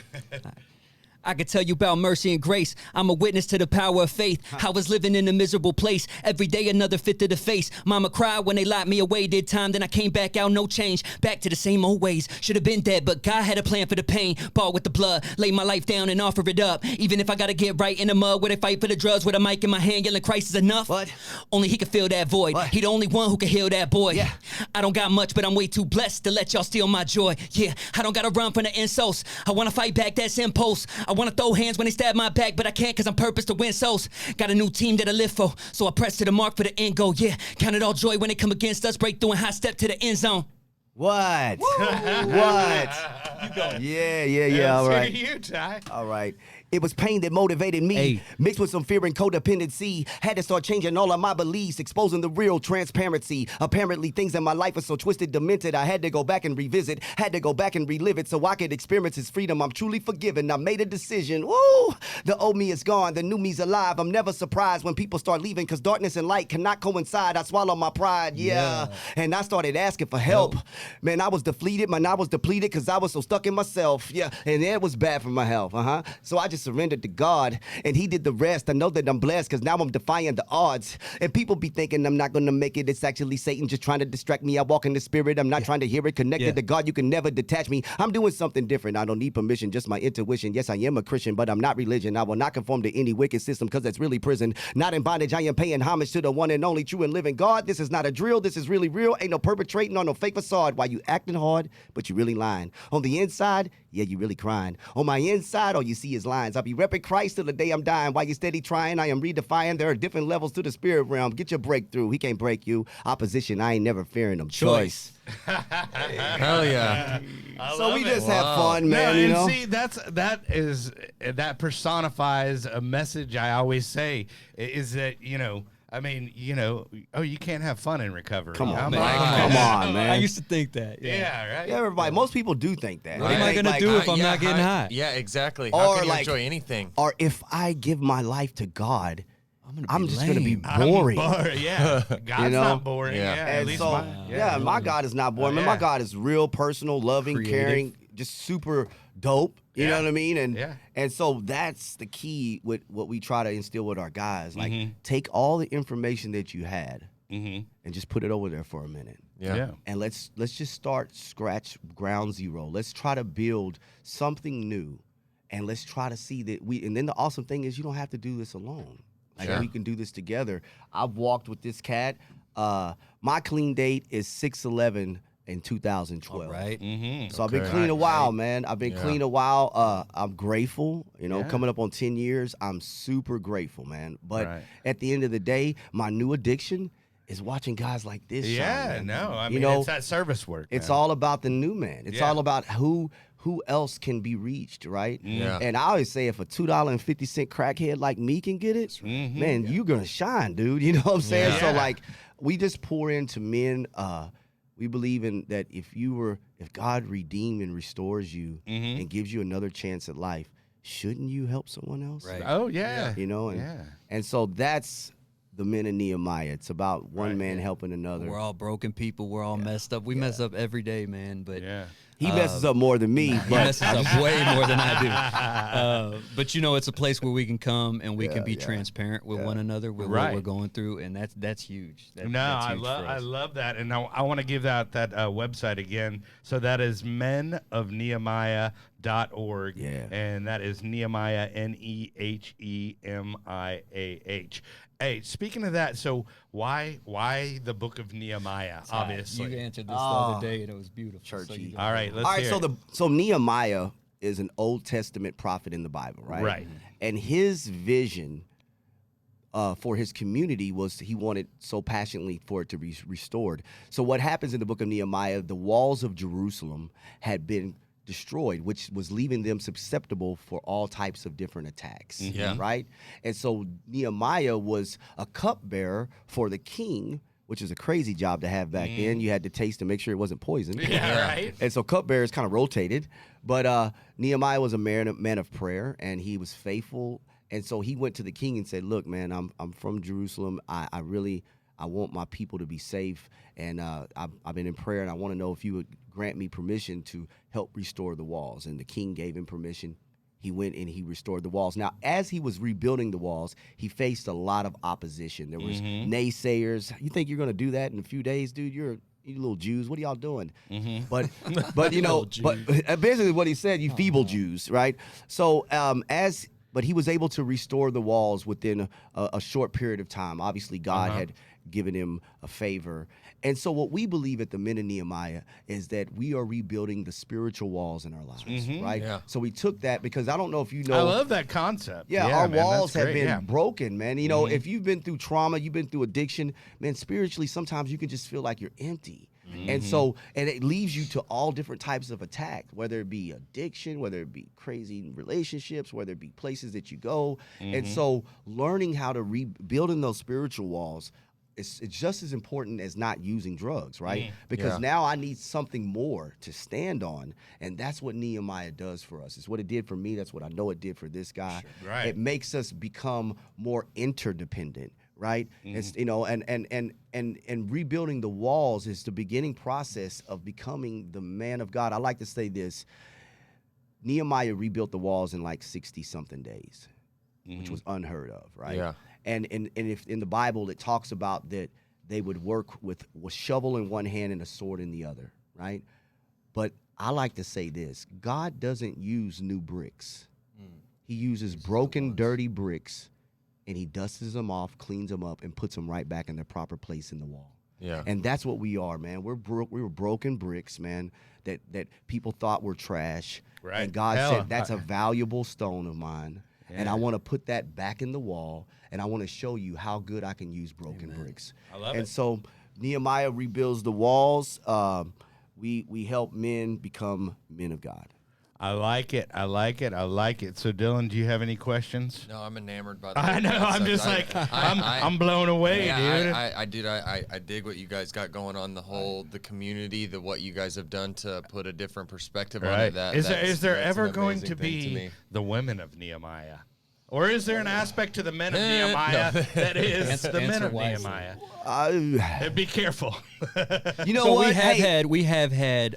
[SPEAKER 4] I could tell you about mercy and grace. I'm a witness to the power of faith. I was living in a miserable place. Every day another fit to the face. Mama cried when they locked me away. Did time, then I came back out, no change. Back to the same old ways. Should have been dead, but God had a plan for the pain. Bought with the blood, lay my life down and offer it up. Even if I gotta get right in the mud where they fight for the drugs with a mic in my hand, yelling Christ is enough.
[SPEAKER 3] What?
[SPEAKER 4] Only he could fill that void.
[SPEAKER 3] What?
[SPEAKER 4] He the only one who can heal that boy.
[SPEAKER 3] Yeah.
[SPEAKER 4] I don't got much, but I'm way too blessed to let y'all steal my joy. Yeah, I don't gotta run from the insults. I wanna fight back, that's impulse. I wanna throw hands when they stab my back, but I can't cause I'm purpose to win souls. Got a new team that I live for, so I press to the mark for the end goal. Yeah, count it all joy when they come against us, break through and high step to the end zone.
[SPEAKER 3] What? What?
[SPEAKER 1] You go.
[SPEAKER 3] Yeah. All right.
[SPEAKER 1] You, Ty.
[SPEAKER 3] All right. It was pain that motivated me,
[SPEAKER 4] Hey.
[SPEAKER 3] mixed with some fear and codependency. Had to start changing all of my beliefs, exposing the real transparency. Apparently, things in my life are so twisted, demented. I had to go back and revisit, had to go back and relive it so I could experience his freedom. I'm truly forgiven. I made a decision. Woo! The old me is gone. The new me's alive. I'm never surprised when people start leaving because darkness and light cannot coincide. I swallow my pride. Yeah. And I started asking for help. Man, I was depleted. I was depleted because I was so stuck in myself. Yeah. And it was bad for my health. So I just surrendered to God, and he did the rest. I know that I'm blessed because now I'm defying the odds. And people be thinking I'm not going to make it. It's actually Satan just trying to distract me. I walk in the spirit. I'm not trying to hear it. Connected to God, you can never detach me. I'm doing something different. I don't need permission, just my intuition. Yes, I am a Christian, but I'm not religion. I will not conform to any wicked system because that's really prison. Not in bondage. I am paying homage to the one and only true and living God. This is not a drill. This is really real. Ain't no perpetrating on no fake facade. Why you acting hard, but you really lying. On the inside, yeah, you really crying. On my inside, all you see is lines. I'll be repping Christ till the day I'm dying. While you steady trying, I am redefying. There are different levels to the spirit realm. Get your breakthrough. He can't break you. Opposition, I ain't never fearing him. Choice.
[SPEAKER 2] Hell yeah.
[SPEAKER 3] So we just have
[SPEAKER 2] Wow.
[SPEAKER 3] fun, man.
[SPEAKER 1] No,
[SPEAKER 3] You
[SPEAKER 1] and
[SPEAKER 3] know.
[SPEAKER 1] see, that personifies a message I always say is that, you know, I mean, you know, you can't have fun in recovery.
[SPEAKER 3] Come on,
[SPEAKER 1] I'm
[SPEAKER 3] man.
[SPEAKER 1] like,
[SPEAKER 3] Come on, man.
[SPEAKER 4] I used to think that.
[SPEAKER 1] yeah, right.
[SPEAKER 3] Yeah, everybody. Most people do think that.
[SPEAKER 4] What am I
[SPEAKER 3] They
[SPEAKER 4] gonna
[SPEAKER 3] think,
[SPEAKER 4] do
[SPEAKER 3] like,
[SPEAKER 4] if I'm not getting high?
[SPEAKER 2] Yeah, exactly.
[SPEAKER 3] Or
[SPEAKER 2] How can you
[SPEAKER 3] like-
[SPEAKER 2] enjoy anything?
[SPEAKER 3] Or if I give my life to God, I'm just gonna be
[SPEAKER 1] I'm
[SPEAKER 3] boring.
[SPEAKER 1] bored, yeah. God's
[SPEAKER 3] know?
[SPEAKER 1] not boring.
[SPEAKER 2] Yeah.
[SPEAKER 1] Yeah. At
[SPEAKER 3] And
[SPEAKER 1] least
[SPEAKER 3] so,
[SPEAKER 1] mine.
[SPEAKER 3] my God is not boring. Man,
[SPEAKER 1] yeah.
[SPEAKER 3] my God is real, personal, loving,
[SPEAKER 4] Creative.
[SPEAKER 3] caring, just super dope. You know what I mean? And so that's the key with what we try to instill with our guys. Like, take all the information that you had and just put it over there for a minute.
[SPEAKER 2] Yeah.
[SPEAKER 3] And let's just start scratch ground zero. Let's try to build something new, and let's try to see that we. And then the awesome thing is, you don't have to do this alone. Like, we can do this together. I've walked with this cat. My clean date is 6/11 in 2012.
[SPEAKER 4] All right.
[SPEAKER 3] So I've been clean a while, man. I've been clean a while. I'm grateful. You know, coming up on 10 years, I'm super grateful, man. But at the end of the day, my new addiction is watching guys like this.
[SPEAKER 1] Yeah,
[SPEAKER 3] Sean,
[SPEAKER 1] no, I mean,
[SPEAKER 3] you know,
[SPEAKER 1] it's that service work.
[SPEAKER 3] it's
[SPEAKER 1] man.
[SPEAKER 3] all about the new man. It's all about who else can be reached, right?
[SPEAKER 2] Yeah.
[SPEAKER 3] And I always say, if a $2.50 crackhead like me can get it, man, you're gonna shine, dude. You know what I'm saying?
[SPEAKER 1] Yeah.
[SPEAKER 3] So like, we just pour into men. We believe in that if God redeemed and restores you and gives you another chance at life, shouldn't you help someone else?
[SPEAKER 4] Right.
[SPEAKER 1] Oh yeah.
[SPEAKER 3] You know, and so that's the Men of Nehemiah. It's about one man helping another.
[SPEAKER 4] We're all broken people. We're all messed up. We mess up every day, man. But
[SPEAKER 3] He messes up more than me,
[SPEAKER 4] he
[SPEAKER 3] but
[SPEAKER 4] messes up way more than I do. But you know, it's a place where we can come and we can be transparent with one another with what we're going through, and that's huge. That's huge for us.
[SPEAKER 1] I love that, and I want to give that website again. So that is menofnehemiah.org, and that is Nehemiah Nehemiah. Hey, speaking of that, so why the book of Nehemiah? Obviously,
[SPEAKER 4] You answered this the other day, and it was beautiful.
[SPEAKER 3] Churchy.
[SPEAKER 1] All right, let's hear it.
[SPEAKER 3] So Nehemiah is an Old Testament prophet in the Bible, right?
[SPEAKER 1] Right.
[SPEAKER 3] And his vision for his community was he wanted so passionately for it to be restored. So what happens in the book of Nehemiah, the walls of Jerusalem had been destroyed, which was leaving them susceptible for all types of different attacks. Right? And so Nehemiah was a cupbearer for the king, which is a crazy job to have back then. You had to taste to make sure it wasn't poison.
[SPEAKER 1] Yeah, right.
[SPEAKER 3] And so cupbearers kind of rotated. But Nehemiah was a man of prayer, and he was faithful. And so he went to the king and said, look, man, I'm from Jerusalem. I want my people to be safe. And I've been in prayer, and I want to know if you would grant me permission to help restore the walls. And the king gave him permission. He went and he restored the walls. Now, as he was rebuilding the walls, he faced a lot of opposition. There was naysayers. You think you're going to do that in a few days, dude? You little Jews, what are y'all doing? But you know, but basically what he said, you feeble Jews, right? So but he was able to restore the walls within a short period of time. Obviously, God had given him a favor. And so what we believe at the Men of Nehemiah is that we are rebuilding the spiritual walls in our lives, right?
[SPEAKER 2] Yeah.
[SPEAKER 3] So we took that because I don't know if you know.
[SPEAKER 1] I love that concept.
[SPEAKER 3] Our
[SPEAKER 1] man,
[SPEAKER 3] walls
[SPEAKER 1] that's
[SPEAKER 3] have
[SPEAKER 1] great.
[SPEAKER 3] been broken, man. You know, if you've been through trauma, you've been through addiction, man, spiritually, sometimes you can just feel like you're empty. And so, and it leaves you to all different types of attack, whether it be addiction, whether it be crazy relationships, whether it be places that you go. And so learning how to rebuilding those spiritual walls, it's just as important as not using drugs, right? Because now I need something more to stand on. And that's what Nehemiah does for us. It's what it did for me. That's what I know it did for this guy.
[SPEAKER 1] Sure. Right.
[SPEAKER 3] It makes us become more interdependent, right? It's, you know, and rebuilding the walls is the beginning process of becoming the man of God. I like to say this. Nehemiah rebuilt the walls in like 60-something days, which was unheard of, right?
[SPEAKER 2] Yeah.
[SPEAKER 3] And if in the Bible it talks about that they would work with a shovel in one hand and a sword in the other, right? But I like to say this: God doesn't use new bricks. He uses broken, dirty bricks, and he dusts them off, cleans them up, and puts them right back in their proper place in the wall.
[SPEAKER 2] Yeah.
[SPEAKER 3] And that's what we are, man. We were broken bricks, man, that people thought were trash.
[SPEAKER 1] Right.
[SPEAKER 3] And God said, that's a valuable stone of mine. And I want to put that back in the wall, and I want to show you how good I can use broken bricks.
[SPEAKER 1] I love
[SPEAKER 3] and
[SPEAKER 1] it.
[SPEAKER 3] so Nehemiah rebuilds the walls. We help men become men of God.
[SPEAKER 1] I like it. I like it. I like it. So, Dylan, do you have any questions?
[SPEAKER 2] No, I'm enamored by that.
[SPEAKER 1] I know. I'm just I'm blown away, dude.
[SPEAKER 2] I dig what you guys got going on. The community, what you guys have done to put a different perspective on it.
[SPEAKER 1] Is there
[SPEAKER 2] that's
[SPEAKER 1] ever
[SPEAKER 2] an
[SPEAKER 1] going
[SPEAKER 2] amazing
[SPEAKER 1] to
[SPEAKER 2] thing
[SPEAKER 1] be
[SPEAKER 2] me.
[SPEAKER 1] the women of Nehemiah? Or is there an aspect to the men of Nehemiah that is the men
[SPEAKER 4] answer
[SPEAKER 1] of
[SPEAKER 4] wisely.
[SPEAKER 1] Nehemiah? Be careful.
[SPEAKER 3] You know
[SPEAKER 4] So
[SPEAKER 3] what?
[SPEAKER 4] we have had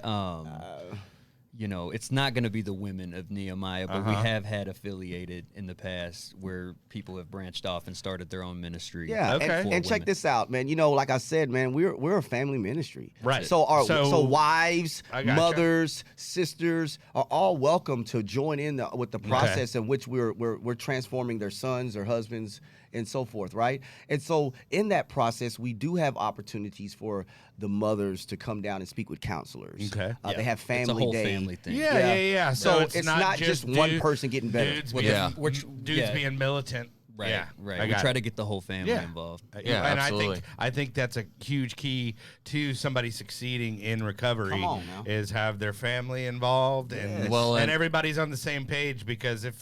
[SPEAKER 4] it's not going to be the women of Nehemiah, but we have had affiliated in the past where people have branched off and started their own ministry.
[SPEAKER 3] Yeah,
[SPEAKER 1] Okay.
[SPEAKER 3] and check this out, man. Like I said, man, we're a family ministry,
[SPEAKER 1] Right.
[SPEAKER 3] So wives,
[SPEAKER 1] I gotcha.
[SPEAKER 3] mothers, sisters are all welcome to join in with the process in which we're transforming their sons, their husbands, and so forth, right? And so in that process, we do have opportunities for the mothers to come down and speak with counselors.
[SPEAKER 1] Okay.
[SPEAKER 3] They have family
[SPEAKER 4] It's a whole
[SPEAKER 3] day.
[SPEAKER 4] family thing.
[SPEAKER 1] Yeah.
[SPEAKER 3] So
[SPEAKER 1] it's not
[SPEAKER 3] just one person getting better.
[SPEAKER 1] Dudes
[SPEAKER 2] Yeah.
[SPEAKER 1] being militant.
[SPEAKER 4] Right,
[SPEAKER 1] Yeah,
[SPEAKER 4] right.
[SPEAKER 1] I
[SPEAKER 4] We
[SPEAKER 1] got
[SPEAKER 4] try
[SPEAKER 1] it.
[SPEAKER 4] to get the whole family involved.
[SPEAKER 2] Yeah,
[SPEAKER 1] and
[SPEAKER 2] absolutely.
[SPEAKER 1] I think that's a huge key to somebody succeeding in recovery.
[SPEAKER 3] Come on now.
[SPEAKER 1] Is have their family involved and
[SPEAKER 2] and
[SPEAKER 1] everybody's on the same page, because if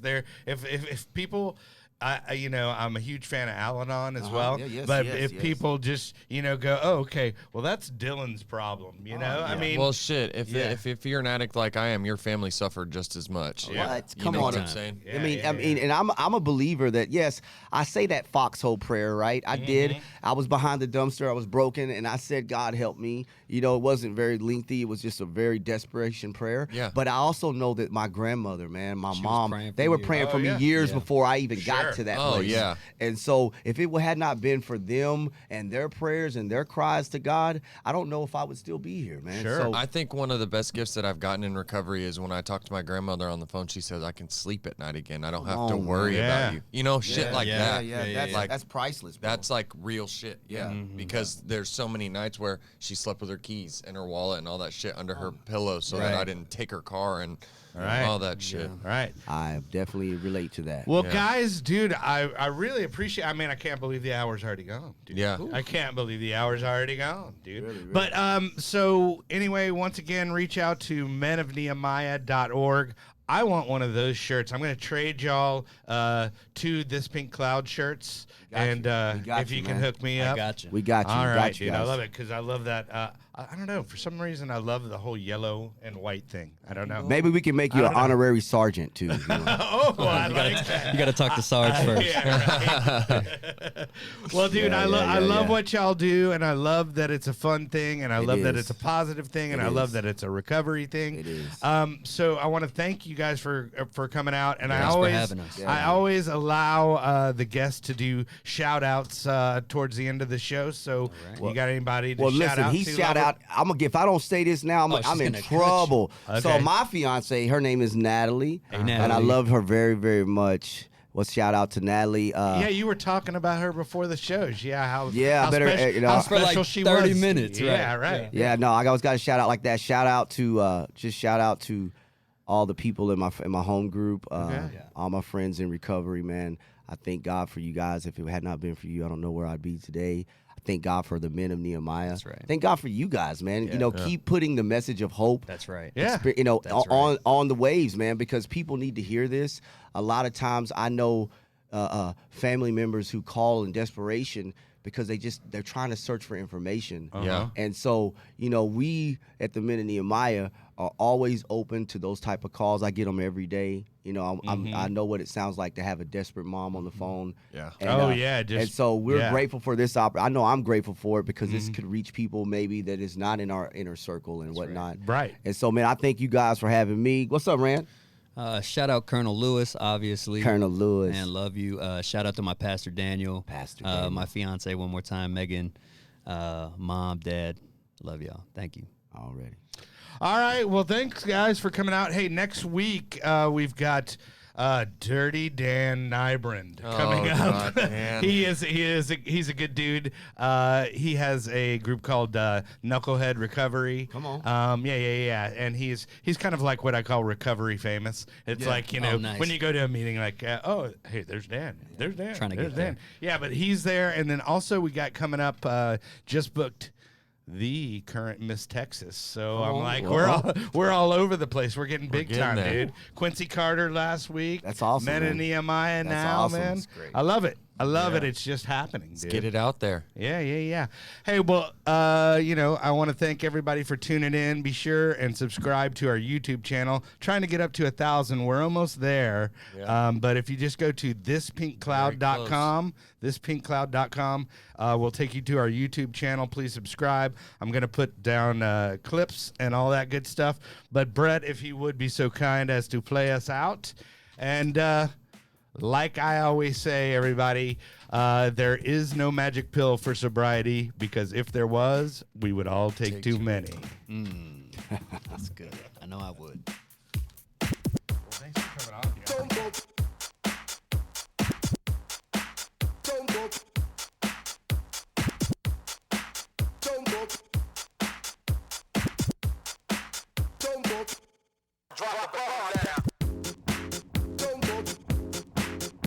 [SPEAKER 1] people. I'm a huge fan of Al-Anon as well.
[SPEAKER 3] Yeah, yes,
[SPEAKER 1] but
[SPEAKER 3] yes,
[SPEAKER 1] if
[SPEAKER 3] yes.
[SPEAKER 1] people just, go, oh, okay, well, that's Dylan's problem, I mean,
[SPEAKER 2] Well, shit. If you're an addict like I am, your family suffered just as much.
[SPEAKER 1] Yeah.
[SPEAKER 3] What?
[SPEAKER 2] You
[SPEAKER 3] Come
[SPEAKER 2] know
[SPEAKER 3] on.
[SPEAKER 2] what I'm saying?
[SPEAKER 1] Yeah,
[SPEAKER 3] I mean, and I'm a believer that, yes, I say that foxhole prayer, right? I did. I was behind the dumpster. I was broken, and I said, God help me. It wasn't very lengthy. It was just a very desperation prayer.
[SPEAKER 2] Yeah.
[SPEAKER 3] But I also know that my grandmother, man, my
[SPEAKER 4] She was
[SPEAKER 3] mom,
[SPEAKER 4] praying
[SPEAKER 3] they
[SPEAKER 4] for
[SPEAKER 3] were
[SPEAKER 4] you.
[SPEAKER 3] praying for me
[SPEAKER 1] yeah.
[SPEAKER 3] years
[SPEAKER 4] Yeah.
[SPEAKER 3] before I even
[SPEAKER 1] Sure.
[SPEAKER 3] got to that
[SPEAKER 2] Oh,
[SPEAKER 3] place.
[SPEAKER 2] yeah.
[SPEAKER 3] And so if it had not been for them and their prayers and their cries to God, I don't know if I would still be here, man.
[SPEAKER 1] Sure.
[SPEAKER 3] So,
[SPEAKER 2] I think one of the best gifts that I've gotten in recovery is when I talk to my grandmother on the phone. She says, I can sleep at night again. I don't have to
[SPEAKER 3] on,
[SPEAKER 2] worry
[SPEAKER 1] man.
[SPEAKER 2] about
[SPEAKER 1] Yeah.
[SPEAKER 2] you. Shit like that.
[SPEAKER 3] that's priceless, bro.
[SPEAKER 2] That's like real shit. Yeah. Because there's so many nights where she slept with her keys and her wallet and all that shit under her pillow so that I didn't take her car and
[SPEAKER 1] Right.
[SPEAKER 2] all that shit.
[SPEAKER 1] All right.
[SPEAKER 3] I definitely relate to that.
[SPEAKER 1] Well, guys, dude, I really appreciate. I mean, I can't believe the hour's already gone, dude.
[SPEAKER 2] Yeah.
[SPEAKER 1] I can't believe the hour's already gone, dude. Really. But so anyway, once again, reach out to menofnehemiah.org. I want one of those shirts. I'm going to trade y'all to This Pink Cloud shirts, and if you can
[SPEAKER 3] man.
[SPEAKER 1] hook me
[SPEAKER 4] I
[SPEAKER 1] up.
[SPEAKER 4] got you.
[SPEAKER 3] We got you.
[SPEAKER 1] All
[SPEAKER 3] We
[SPEAKER 1] right,
[SPEAKER 3] got you
[SPEAKER 1] dude. I
[SPEAKER 3] guys.
[SPEAKER 1] love it because I love that. I don't know. For some reason, I love the whole yellow and white thing. I don't know.
[SPEAKER 3] Maybe we can make you an honorary sergeant too.
[SPEAKER 1] Oh, I like that.
[SPEAKER 4] You got to talk to Sarge first.
[SPEAKER 1] Yeah, right. Well, dude, I love what y'all do, and I love that it's a fun thing, and I love that it's a positive thing, and I love that it's a recovery thing.
[SPEAKER 3] It is.
[SPEAKER 1] So I want to thank you guys for coming out, and
[SPEAKER 4] Thanks for having us.
[SPEAKER 1] I always allow the guests to do shout outs towards the end of the show. So you got anybody to
[SPEAKER 3] Well,
[SPEAKER 1] shout
[SPEAKER 3] listen,
[SPEAKER 1] out
[SPEAKER 3] he
[SPEAKER 1] to?
[SPEAKER 3] shout
[SPEAKER 1] Lover?
[SPEAKER 3] out. If I don't say this now,
[SPEAKER 4] she's
[SPEAKER 3] I'm in
[SPEAKER 4] gonna cut you.
[SPEAKER 3] trouble. So
[SPEAKER 1] Okay.
[SPEAKER 3] my fiance, her name is Natalie, and I
[SPEAKER 4] Natalie.
[SPEAKER 3] love her very, very much. Well, shout out to Natalie.
[SPEAKER 1] Yeah, you were talking about her before the shows. Yeah, how
[SPEAKER 3] Yeah, I better,
[SPEAKER 1] how
[SPEAKER 3] for
[SPEAKER 1] special
[SPEAKER 4] like
[SPEAKER 1] she
[SPEAKER 4] 30
[SPEAKER 1] was.
[SPEAKER 4] minutes,
[SPEAKER 1] Yeah,
[SPEAKER 4] right.
[SPEAKER 1] right.
[SPEAKER 3] Yeah, no, I always got to shout out like that. Shout out to all the people in my home group, all my friends in recovery, man. I thank God for you guys. If it had not been for you, I don't know where I'd be today. I thank God for the Men of Nehemiah.
[SPEAKER 4] That's right.
[SPEAKER 3] Thank God for you guys, man. Keep putting the message of hope.
[SPEAKER 4] That's right.
[SPEAKER 1] Yeah.
[SPEAKER 4] That's right.
[SPEAKER 3] on the waves, man, because people need to hear this. A lot of times I know family members who call in desperation because they're trying to search for information.
[SPEAKER 2] Yeah.
[SPEAKER 3] And so, we at the Men of Nehemiah are always open to those type of calls. I get them every day. I know what it sounds like to have a desperate mom on the phone.
[SPEAKER 2] Yeah.
[SPEAKER 3] And, and so we're grateful for this I know I'm grateful for it because this could reach people maybe that is not in our inner circle and whatnot.
[SPEAKER 1] Right.
[SPEAKER 3] And so, man, I thank you guys for having me. What's up, Rand?
[SPEAKER 4] Shout out Colonel Lewis, obviously.
[SPEAKER 3] Colonel Lewis.
[SPEAKER 4] Man, love you. Shout out to my pastor Daniel.
[SPEAKER 3] Pastor Daniel.
[SPEAKER 4] My fiance one more time, Megan. Mom, Dad, love y'all. Thank you.
[SPEAKER 3] Already.
[SPEAKER 1] All right. Well, thanks guys for coming out. Hey, next week we've got Dirty Dan Nybrand coming up.
[SPEAKER 2] God, man.
[SPEAKER 1] He's a good dude. He has a group called Knucklehead Recovery.
[SPEAKER 3] Come on.
[SPEAKER 1] Yeah. And he's kind of like what I call recovery famous. It's like,
[SPEAKER 4] nice.
[SPEAKER 1] when you go to a meeting like, oh, hey, there's Dan. There's Dan.
[SPEAKER 4] Trying to
[SPEAKER 1] there's
[SPEAKER 4] get there.
[SPEAKER 1] Dan. Yeah, but he's there. And then also we got coming up, just booked the current Miss Texas. So I'm like, we're all over the place. We're getting big
[SPEAKER 2] getting
[SPEAKER 1] time,
[SPEAKER 2] there.
[SPEAKER 1] dude. Quincy Carter last week.
[SPEAKER 3] That's awesome,
[SPEAKER 1] Men of
[SPEAKER 3] man.
[SPEAKER 1] Nehemiah
[SPEAKER 3] That's
[SPEAKER 1] now,
[SPEAKER 3] awesome.
[SPEAKER 1] man.
[SPEAKER 3] That's great.
[SPEAKER 1] I love it. I love it. It's just happening, dude.
[SPEAKER 2] Get it out there.
[SPEAKER 1] Yeah. Hey, well, I want to thank everybody for tuning in. Be sure and subscribe to our YouTube channel. Trying to get up to 1,000. We're almost there.
[SPEAKER 2] Yeah.
[SPEAKER 1] But if you just go to thispinkcloud.com, we'll take you to our YouTube channel. Please subscribe. I'm going to put down clips and all that good stuff. But Brett, if you would be so kind as to play us out. And like I always say, everybody, there is no magic pill for sobriety, because if there was, we would all take too many.
[SPEAKER 4] That's good. I know I would.